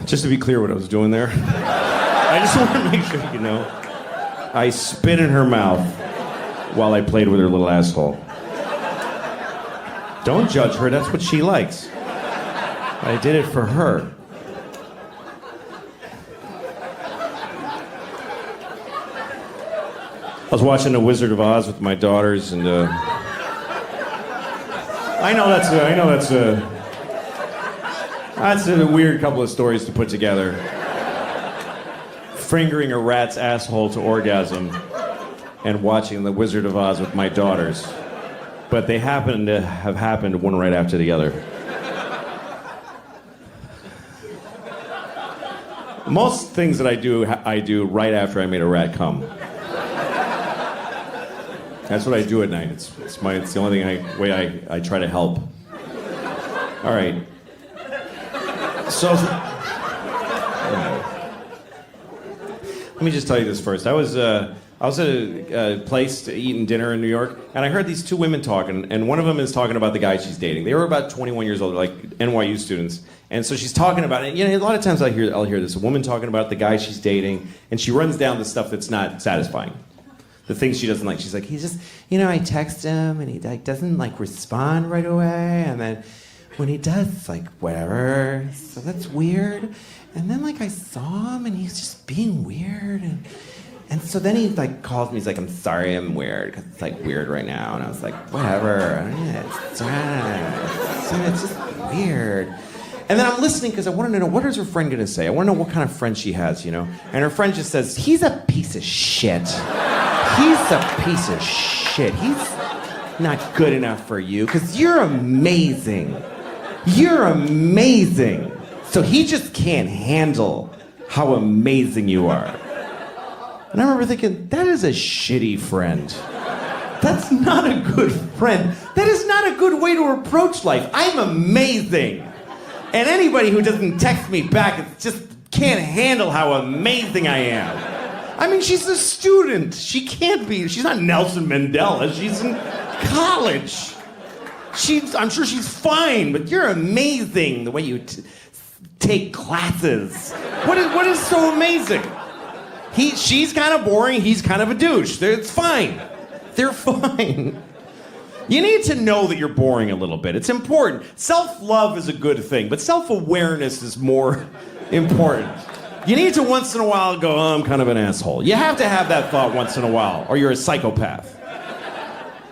Just to be clear what I was doing there, I just want to make sure you know, I spit in her mouth while I played with her little asshole. Don't judge her, that's what she likes. I did it for her. I was watching The Wizard of Oz with my daughters, and I know that's a weird couple of stories to put together. Fingering a rat's asshole to orgasm and watching The Wizard of Oz with my daughters. But they happen to have happened one right after the other. Most things that I do right after I made a rat come. That's what I do at night. It's the only way I try to help. All right. So, let me just tell you this first. I was I was at a place to eat dinner in New York, and I heard these two women talking, and one of them is talking about the guy she's dating. They were about 21 years old, like NYU students. And so she's talking about it. You know, a lot of times I'll hear this, a woman talking about the guy she's dating, and she runs down the stuff that's not satisfying. The things she doesn't like. She's like, he's just, you know, I text him, and he like doesn't like respond right away, and then when he does, it's like, whatever. So that's weird. And then like I saw him, and he's just being weird, and so then he like calls me. He's like, "I'm sorry, I'm weird because it's like weird right now." And I was like, "Whatever, it's just weird." And then I'm listening because I want to know what is her friend gonna say. I want to know what kind of friend she has, you know. And her friend just says, "He's a piece of shit. He's a piece of shit. He's not good enough for you because you're amazing. You're amazing. So he just can't handle how amazing you are." And I remember thinking, that is a shitty friend. That's not a good friend. That is not a good way to approach life. I'm amazing. And anybody who doesn't text me back just can't handle how amazing I am. I mean, she's a student. She's not Nelson Mandela. She's in college. I'm sure she's fine, but you're amazing the way you take classes. What is so amazing? She's kind of boring, he's kind of a douche. It's fine. They're fine. You need to know that you're boring a little bit. It's important. Self-love is a good thing, but self-awareness is more important. You need to once in a while go, oh, I'm kind of an asshole. You have to have that thought once in a while, or you're a psychopath.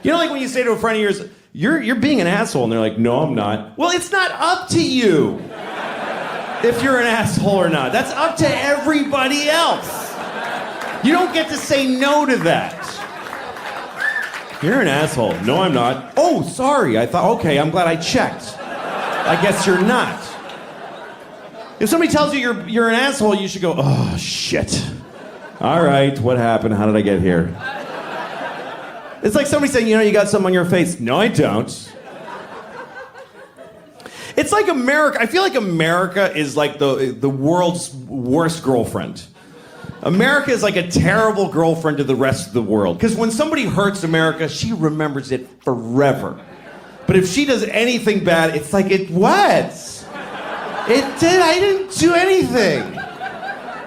You know, like when you say to a friend of yours, you're being an asshole, and they're like, no, I'm not. Well, it's not up to you if you're an asshole or not. That's up to everybody else. You don't get to say no to that. You're an asshole. No, I'm not. Oh, sorry. I thought, okay, I'm glad I checked. I guess you're not. If somebody tells you you're an asshole, you should go, oh, shit. All right, what happened? How did I get here? It's like somebody saying, you know, you got something on your face. No, I don't. It's like America. I feel like America is like the world's worst girlfriend. America is like a terrible girlfriend to the rest of the world. Because when somebody hurts America, she remembers it forever. But if she does anything bad, it's like, what? I didn't do anything.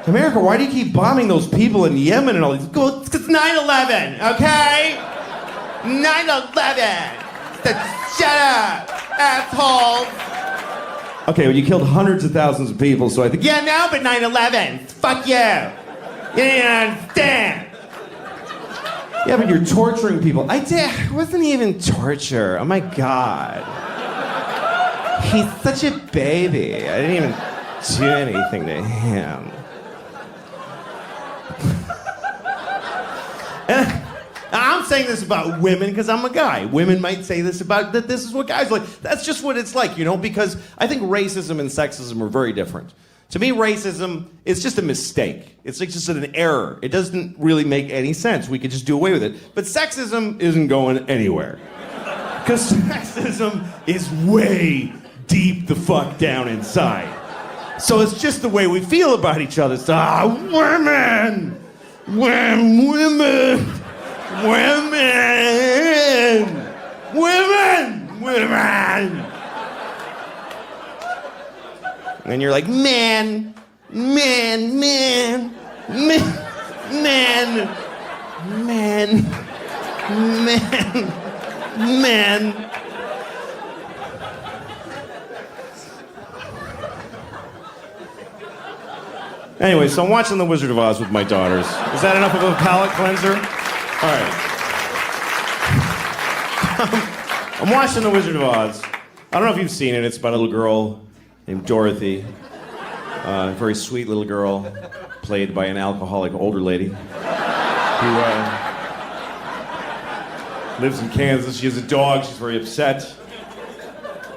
America, why do you keep bombing those people in Yemen and all these? It's 9/11, okay? 9/11. Shut up, assholes. Okay, well, you killed hundreds of thousands of people, so I think, yeah, now, but 9/11. Fuck you. You didn't understand. Yeah, but you're torturing people. It wasn't even torture. Oh my God. He's such a baby. I didn't even do anything to him. And I'm saying this about women because I'm a guy. Women might say this about that. This is what guys like. That's just what it's like, you know, because I think racism and sexism are very different. To me, racism is just a mistake. It's like just an error. It doesn't really make any sense. We could just do away with it. But sexism isn't going anywhere. Because sexism is way deep the fuck down inside. So it's just the way we feel about each other. So, women! Women! And you're like, man. Anyway, so I'm watching The Wizard of Oz with my daughters. Is that enough of a palate cleanser? All right. I'm watching The Wizard of Oz. I don't know if you've seen it. It's about a little girl named Dorothy. A very sweet little girl, played by an alcoholic older lady who lives in Kansas. She has a dog. She's very upset.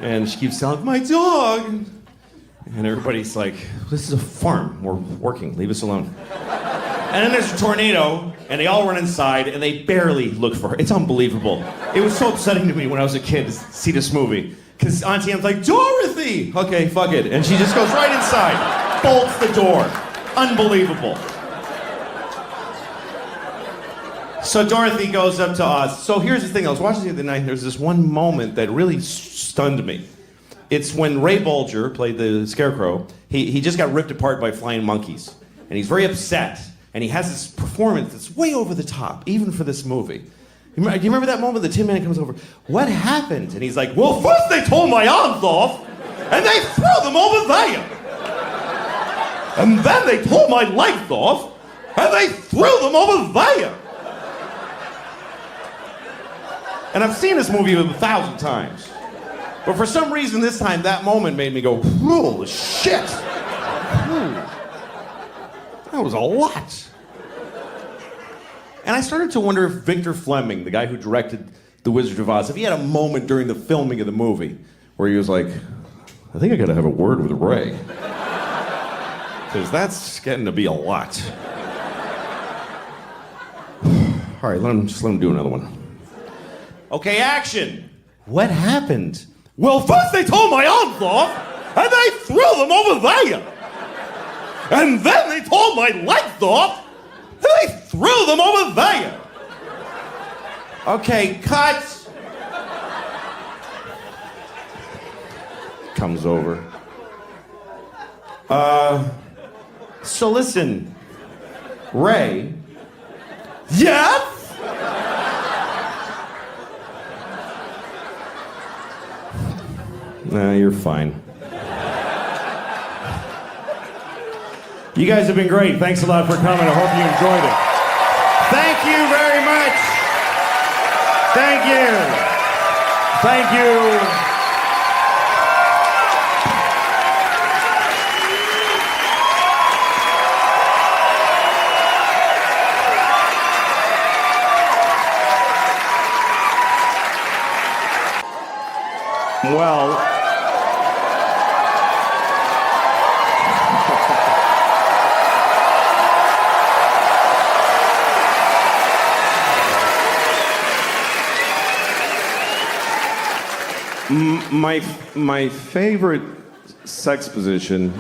And she keeps telling, my dog. And everybody's like, this is a farm. We're working. Leave us alone. And then there's a tornado, and they all run inside, and they barely look for her. It's unbelievable. It was so upsetting to me when I was a kid to see this movie. Because Auntie Anne's like, Dorothy! Okay, fuck it. And she just goes right inside, bolts the door. Unbelievable. So Dorothy goes up to Oz. So here's the thing. I was watching the other night, and there's this one moment that really stunned me. It's when Ray Bolger played the Scarecrow. He just got ripped apart by flying monkeys. And he's very upset. And he has this performance that's way over the top, even for this movie. Do you remember that moment? The Tin Man comes over. What happened? And he's like, well, first they tore my arms off, and they threw them over there. And then they tore my legs off, and they threw them over there. And I've seen this movie 1,000 times. But for some reason this time, that moment made me go, holy shit. That was a lot. And I started to wonder if Victor Fleming, the guy who directed The Wizard of Oz, if he had a moment during the filming of the movie where he was like, I think I gotta have a word with Ray. Because that's getting to be a lot. All right, let him do another one. Okay, action. What happened? Well, first they tore my arms off, and they threw them over there. And then they tore my legs off, and they threw them over there. Okay, cut. Comes over. So listen, Ray. Yes? Nah, you're fine. You guys have been great. Thanks a lot for coming. I hope you enjoyed it. Thank you very much. Thank you. Thank you. Well, my favorite sex position.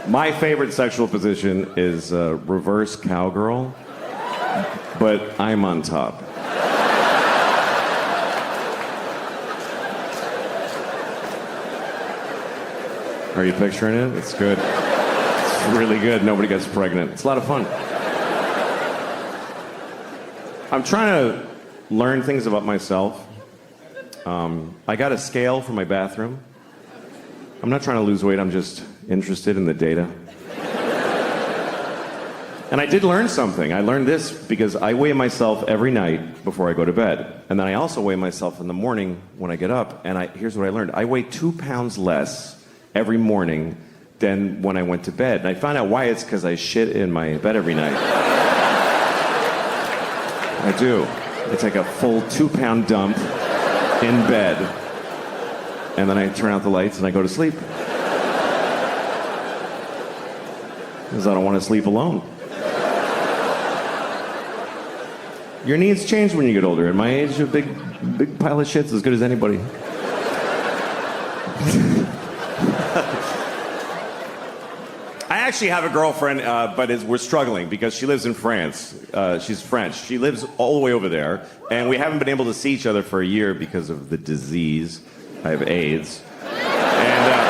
My favorite sexual position is reverse cowgirl, but I'm on top. Are you picturing it? It's good. It's really good. Nobody gets pregnant. It's a lot of fun. I'm trying to learn things about myself. I got a scale for my bathroom. I'm not trying to lose weight, I'm just interested in the data. And I did learn something. I learned this because I weigh myself every night before I go to bed. And then I also weigh myself in the morning when I get up. And here's what I learned. I weigh 2 pounds less every morning than when I went to bed. And I found out why. It's because I shit in my bed every night. I do. I take a full 2-pound dump in bed. And then I turn out the lights and I go to sleep. Because I don't want to sleep alone. Your needs change when you get older. At my age, a big pile of shit's as good as anybody. I actually have a girlfriend, but we're struggling because she lives in France. She's French. She lives all the way over there, and we haven't been able to see each other for a year because of the disease. I have AIDS. And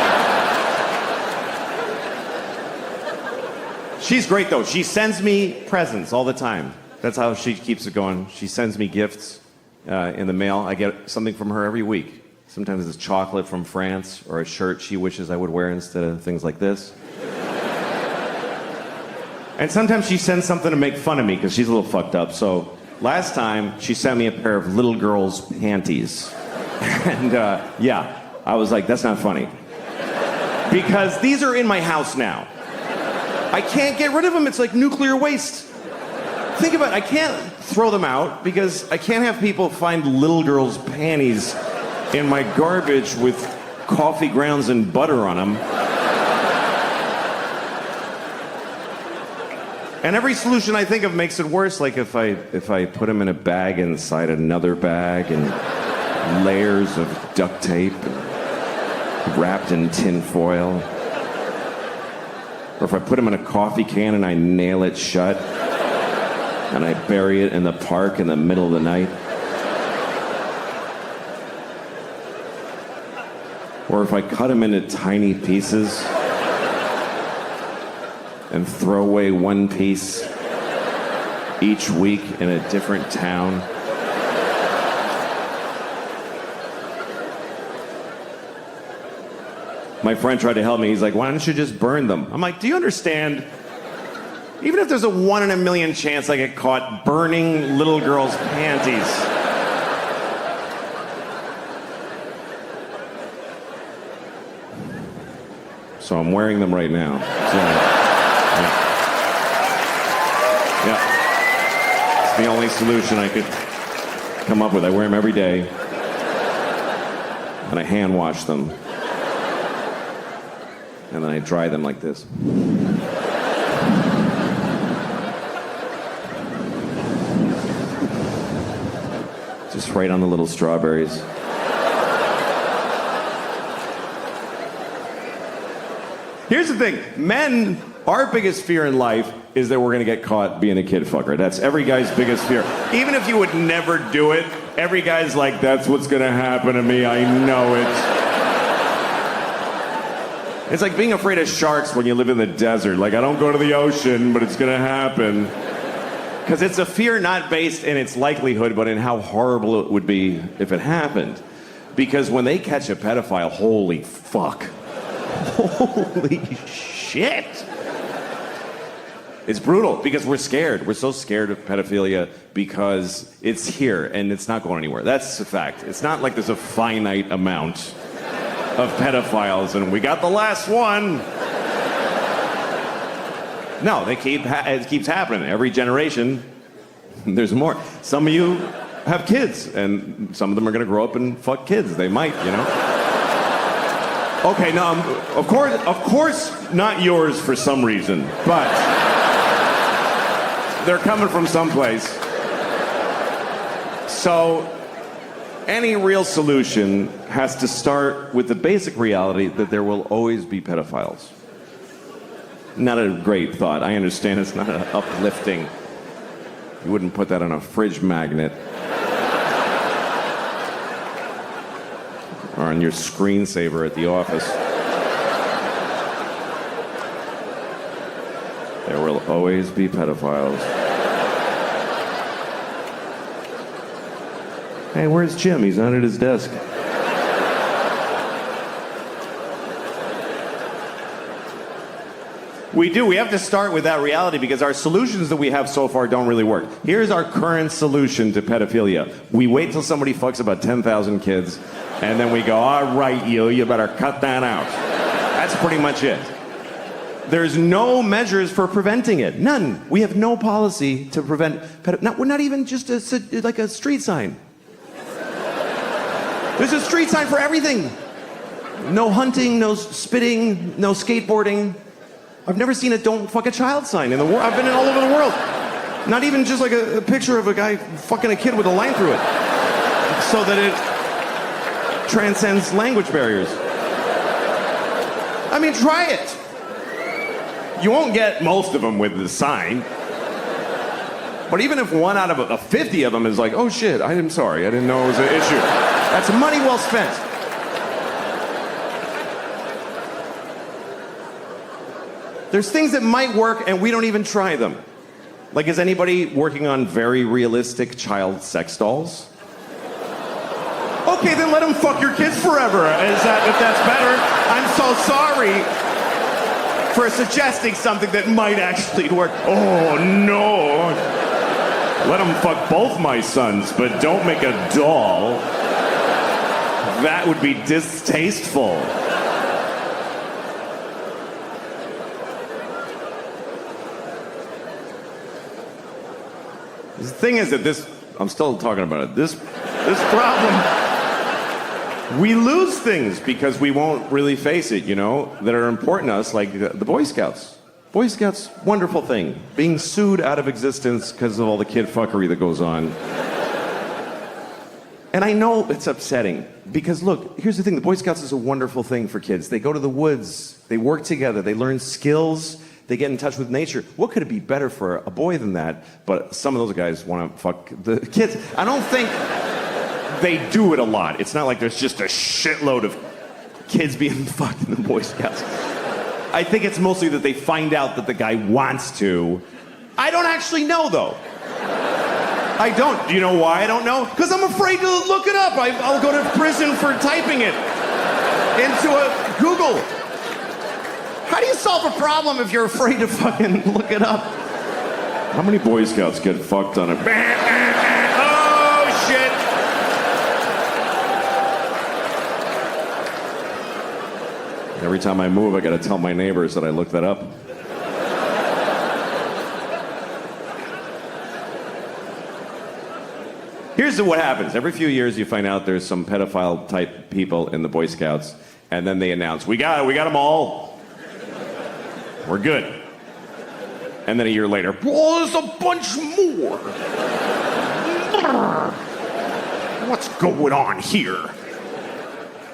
she's great, though. She sends me presents all the time. That's how she keeps it going. She sends me gifts in the mail. I get something from her every week. Sometimes it's chocolate from France or a shirt she wishes I would wear instead of things like this. And sometimes she sends something to make fun of me because she's a little fucked up. So last time, she sent me a pair of little girl's panties. And yeah, I was like, that's not funny. Because these are in my house now. I can't get rid of them. It's like nuclear waste. Think about it. I can't throw them out because I can't have people find little girl's panties in my garbage with coffee grounds and butter on them. And every solution I think of makes it worse. Like if I put them in a bag inside another bag and layers of duct tape wrapped in tin foil. Or if I put them in a coffee can and I nail it shut and I bury it in the park in the middle of the night. Or if I cut them into tiny pieces and throw away one piece each week in a different town. My friend tried to help me. He's like, why don't you just burn them? I'm like, do you understand? Even if there's a 1 in a million chance I get caught burning little girls' panties. So I'm wearing them right now. So, yeah. It's the only solution I could come up with. I wear them every day. And I hand wash them. And then I dry them like this. Just right on the little strawberries. Here's the thing, men, our biggest fear in life is that we're gonna get caught being a kid fucker. That's every guy's biggest fear. Even if you would never do it, every guy's like, that's what's gonna happen to me, I know it. It's like being afraid of sharks when you live in the desert. Like, I don't go to the ocean, but it's gonna happen. Because it's a fear not based in its likelihood, but in how horrible it would be if it happened. Because when they catch a pedophile, holy fuck. Holy shit. It's brutal because we're scared. We're so scared of pedophilia because it's here and it's not going anywhere. That's a fact. It's not like there's a finite amount of pedophiles and we got the last one. No, it keeps happening. Every generation, there's more. Some of you have kids, and some of them are going to grow up and fuck kids. They might, you know. Okay, no, of course, not yours for some reason, but they're coming from someplace. So, any real solution has to start with the basic reality that there will always be pedophiles. Not a great thought. I understand it's not uplifting. You wouldn't put that on a fridge magnet. Or on your screensaver at the office. There will always be pedophiles. Hey, where's Jim? He's not at his desk. We do. We have to start with that reality because our solutions that we have so far don't really work. Here's our current solution to pedophilia. We wait till somebody fucks about 10,000 kids, and then we go, all right, you better cut that out. That's pretty much it. There's no measures for preventing it. None. We have no policy to prevent pedophilia. We're not even just like a street sign. There's a street sign for everything. No hunting, no spitting, no skateboarding. I've never seen a don't fuck a child sign in the world. I've been in all over the world. Not even just like a picture of a guy fucking a kid with a line through it. So that it transcends language barriers. I mean, try it. You won't get most of them with the sign. But even if 1 out of 50 of them is like, oh shit, I'm sorry, I didn't know it was an issue. That's money well spent. There's things that might work and we don't even try them. Like, is anybody working on very realistic child sex dolls? Okay, then let them fuck your kids forever. If that's better? I'm so sorry for suggesting something that might actually work. Oh no. Let them fuck both my sons, but don't make a doll. That would be distasteful. The thing is that I'm still talking about it, this problem, we lose things because we won't really face it, you know, that are important to us, like the Boy Scouts. Boy Scouts, wonderful thing. Being sued out of existence because of all the kid fuckery that goes on. And I know it's upsetting, because look, here's the thing, the Boy Scouts is a wonderful thing for kids. They go to the woods, they work together, they learn skills, They get in touch with nature. What could it be better for a boy than that? But some of those guys want to fuck the kids. I don't think they do it a lot. It's not like there's just a shitload of kids being fucked in the Boy Scouts. I think it's mostly that they find out that the guy wants to. I don't actually know, though. I don't. Do you know why I don't know? Because I'm afraid to look it up. I'll go to prison for typing it into a Google. How do you solve a problem if you're afraid to fucking look it up? How many Boy Scouts get fucked on it? Oh, shit. Every time I move, I gotta tell my neighbors that I looked that up. Here's what happens. Every few years, you find out there's some pedophile-type people in the Boy Scouts, and then they announce, we got them all. We're good. And then a year later, oh, there's a bunch more. What's going on here?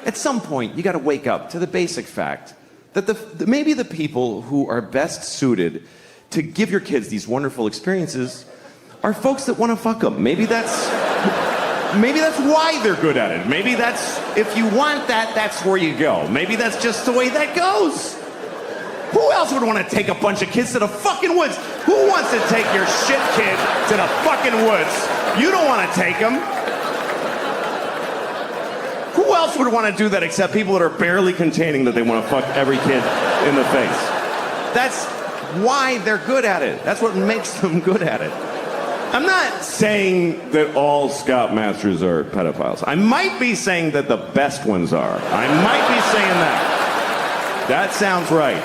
At some point, you got to wake up to the basic fact that maybe the people who are best suited to give your kids these wonderful experiences are folks that want to fuck them. Maybe that's why they're good at it. Maybe that's, if you want that, that's where you go. Maybe that's just the way that goes. Who else would want to take a bunch of kids to the fucking woods? Who wants to take your shit kid to the fucking woods? You don't want to take them. Who else would want to do that except people that are barely containing that they want to fuck every kid in the face? That's why they're good at it. That's what makes them good at it. I'm not saying that all Scoutmasters are pedophiles. I might be saying that the best ones are. I might be saying that. That sounds right.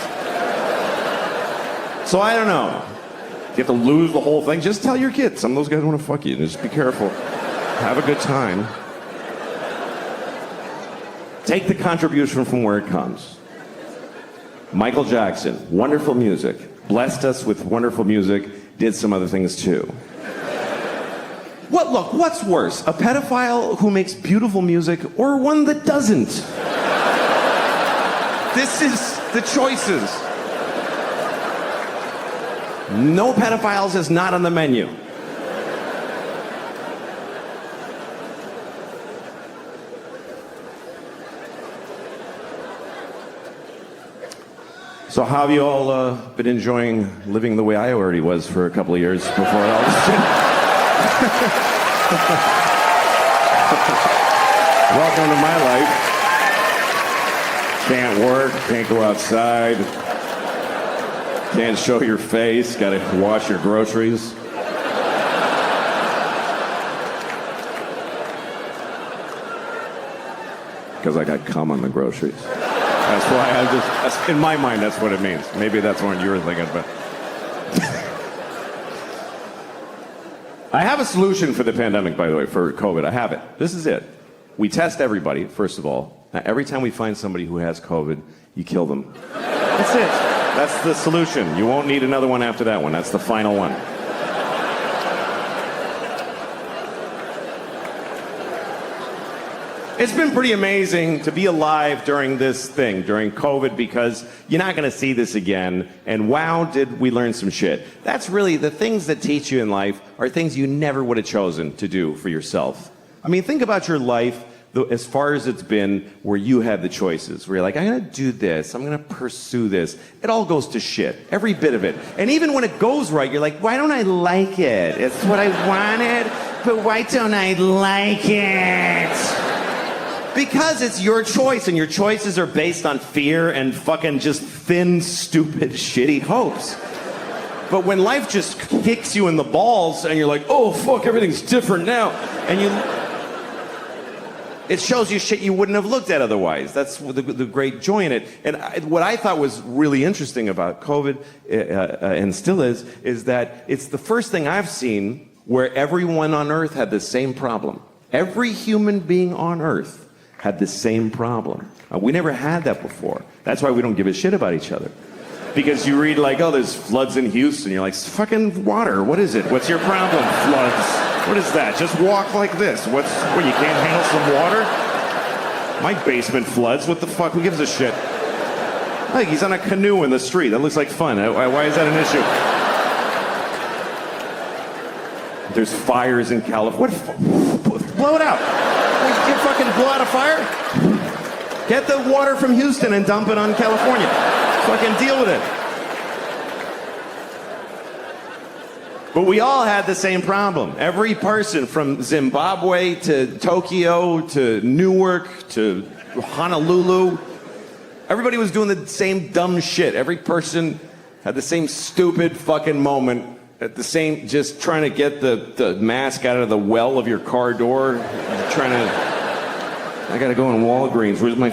So I don't know. You have to lose the whole thing. Just tell your kids. Some of those guys want to fuck you. Just be careful. Have a good time. Take the contribution from where it comes. Michael Jackson, wonderful music. Blessed us with wonderful music. Did some other things too. What's worse? A pedophile who makes beautiful music or one that doesn't? This is the choices. No pedophiles is not on the menu. So how have you all been enjoying living the way I already was for a couple of years before all this shit? Welcome to my life. Can't work, can't go outside, can't show your face, gotta wash your groceries. Because I got cum on the groceries. That's why in my mind, that's what it means. Maybe that's what you were thinking, but. I have a solution for the pandemic, by the way, for COVID. I have it. This is it. We test everybody, first of all. Now, every time we find somebody who has COVID, you kill them. That's it. That's the solution. You won't need another one after that one. That's the final one. It's been pretty amazing to be alive during this thing, during COVID, because you're not going to see this again. And wow, did we learn some shit. That's really the things that teach you in life are things you never would have chosen to do for yourself. I mean, think about your life as far as it's been where you had the choices, where you're like, I'm going to do this, I'm going to pursue this. It all goes to shit, every bit of it. And even when it goes right, you're like, why don't I like it? It's what I wanted, but why don't I like it? Because it's your choice, and your choices are based on fear and fucking just thin, stupid, shitty hopes. But when life just kicks you in the balls and you're like, oh, fuck, everything's different now, and it shows you shit you wouldn't have looked at otherwise. That's the great joy in it. And what I thought was really interesting about COVID, and still is that it's the first thing I've seen where everyone on Earth had the same problem. Every human being on Earth had the same problem. We never had that before. That's why we don't give a shit about each other. Because you read like, oh, there's floods in Houston. You're like, fucking water. What is it? What's your problem? Floods. What is that? Just walk like this. What, you can't handle some water? My basement floods. What the fuck? Who gives a shit? Like, he's on a canoe in the street. That looks like fun. Why is that an issue? There's fires in California. Blow it out. You fucking blow out a fire? Get the water from Houston and dump it on California. Fucking deal with it. But we all had the same problem. Every person from Zimbabwe to Tokyo to Newark to Honolulu, everybody was doing the same dumb shit. Every person had the same stupid fucking moment at the same, just trying to get the mask out of the well of your car door. I gotta go in Walgreens. Where's my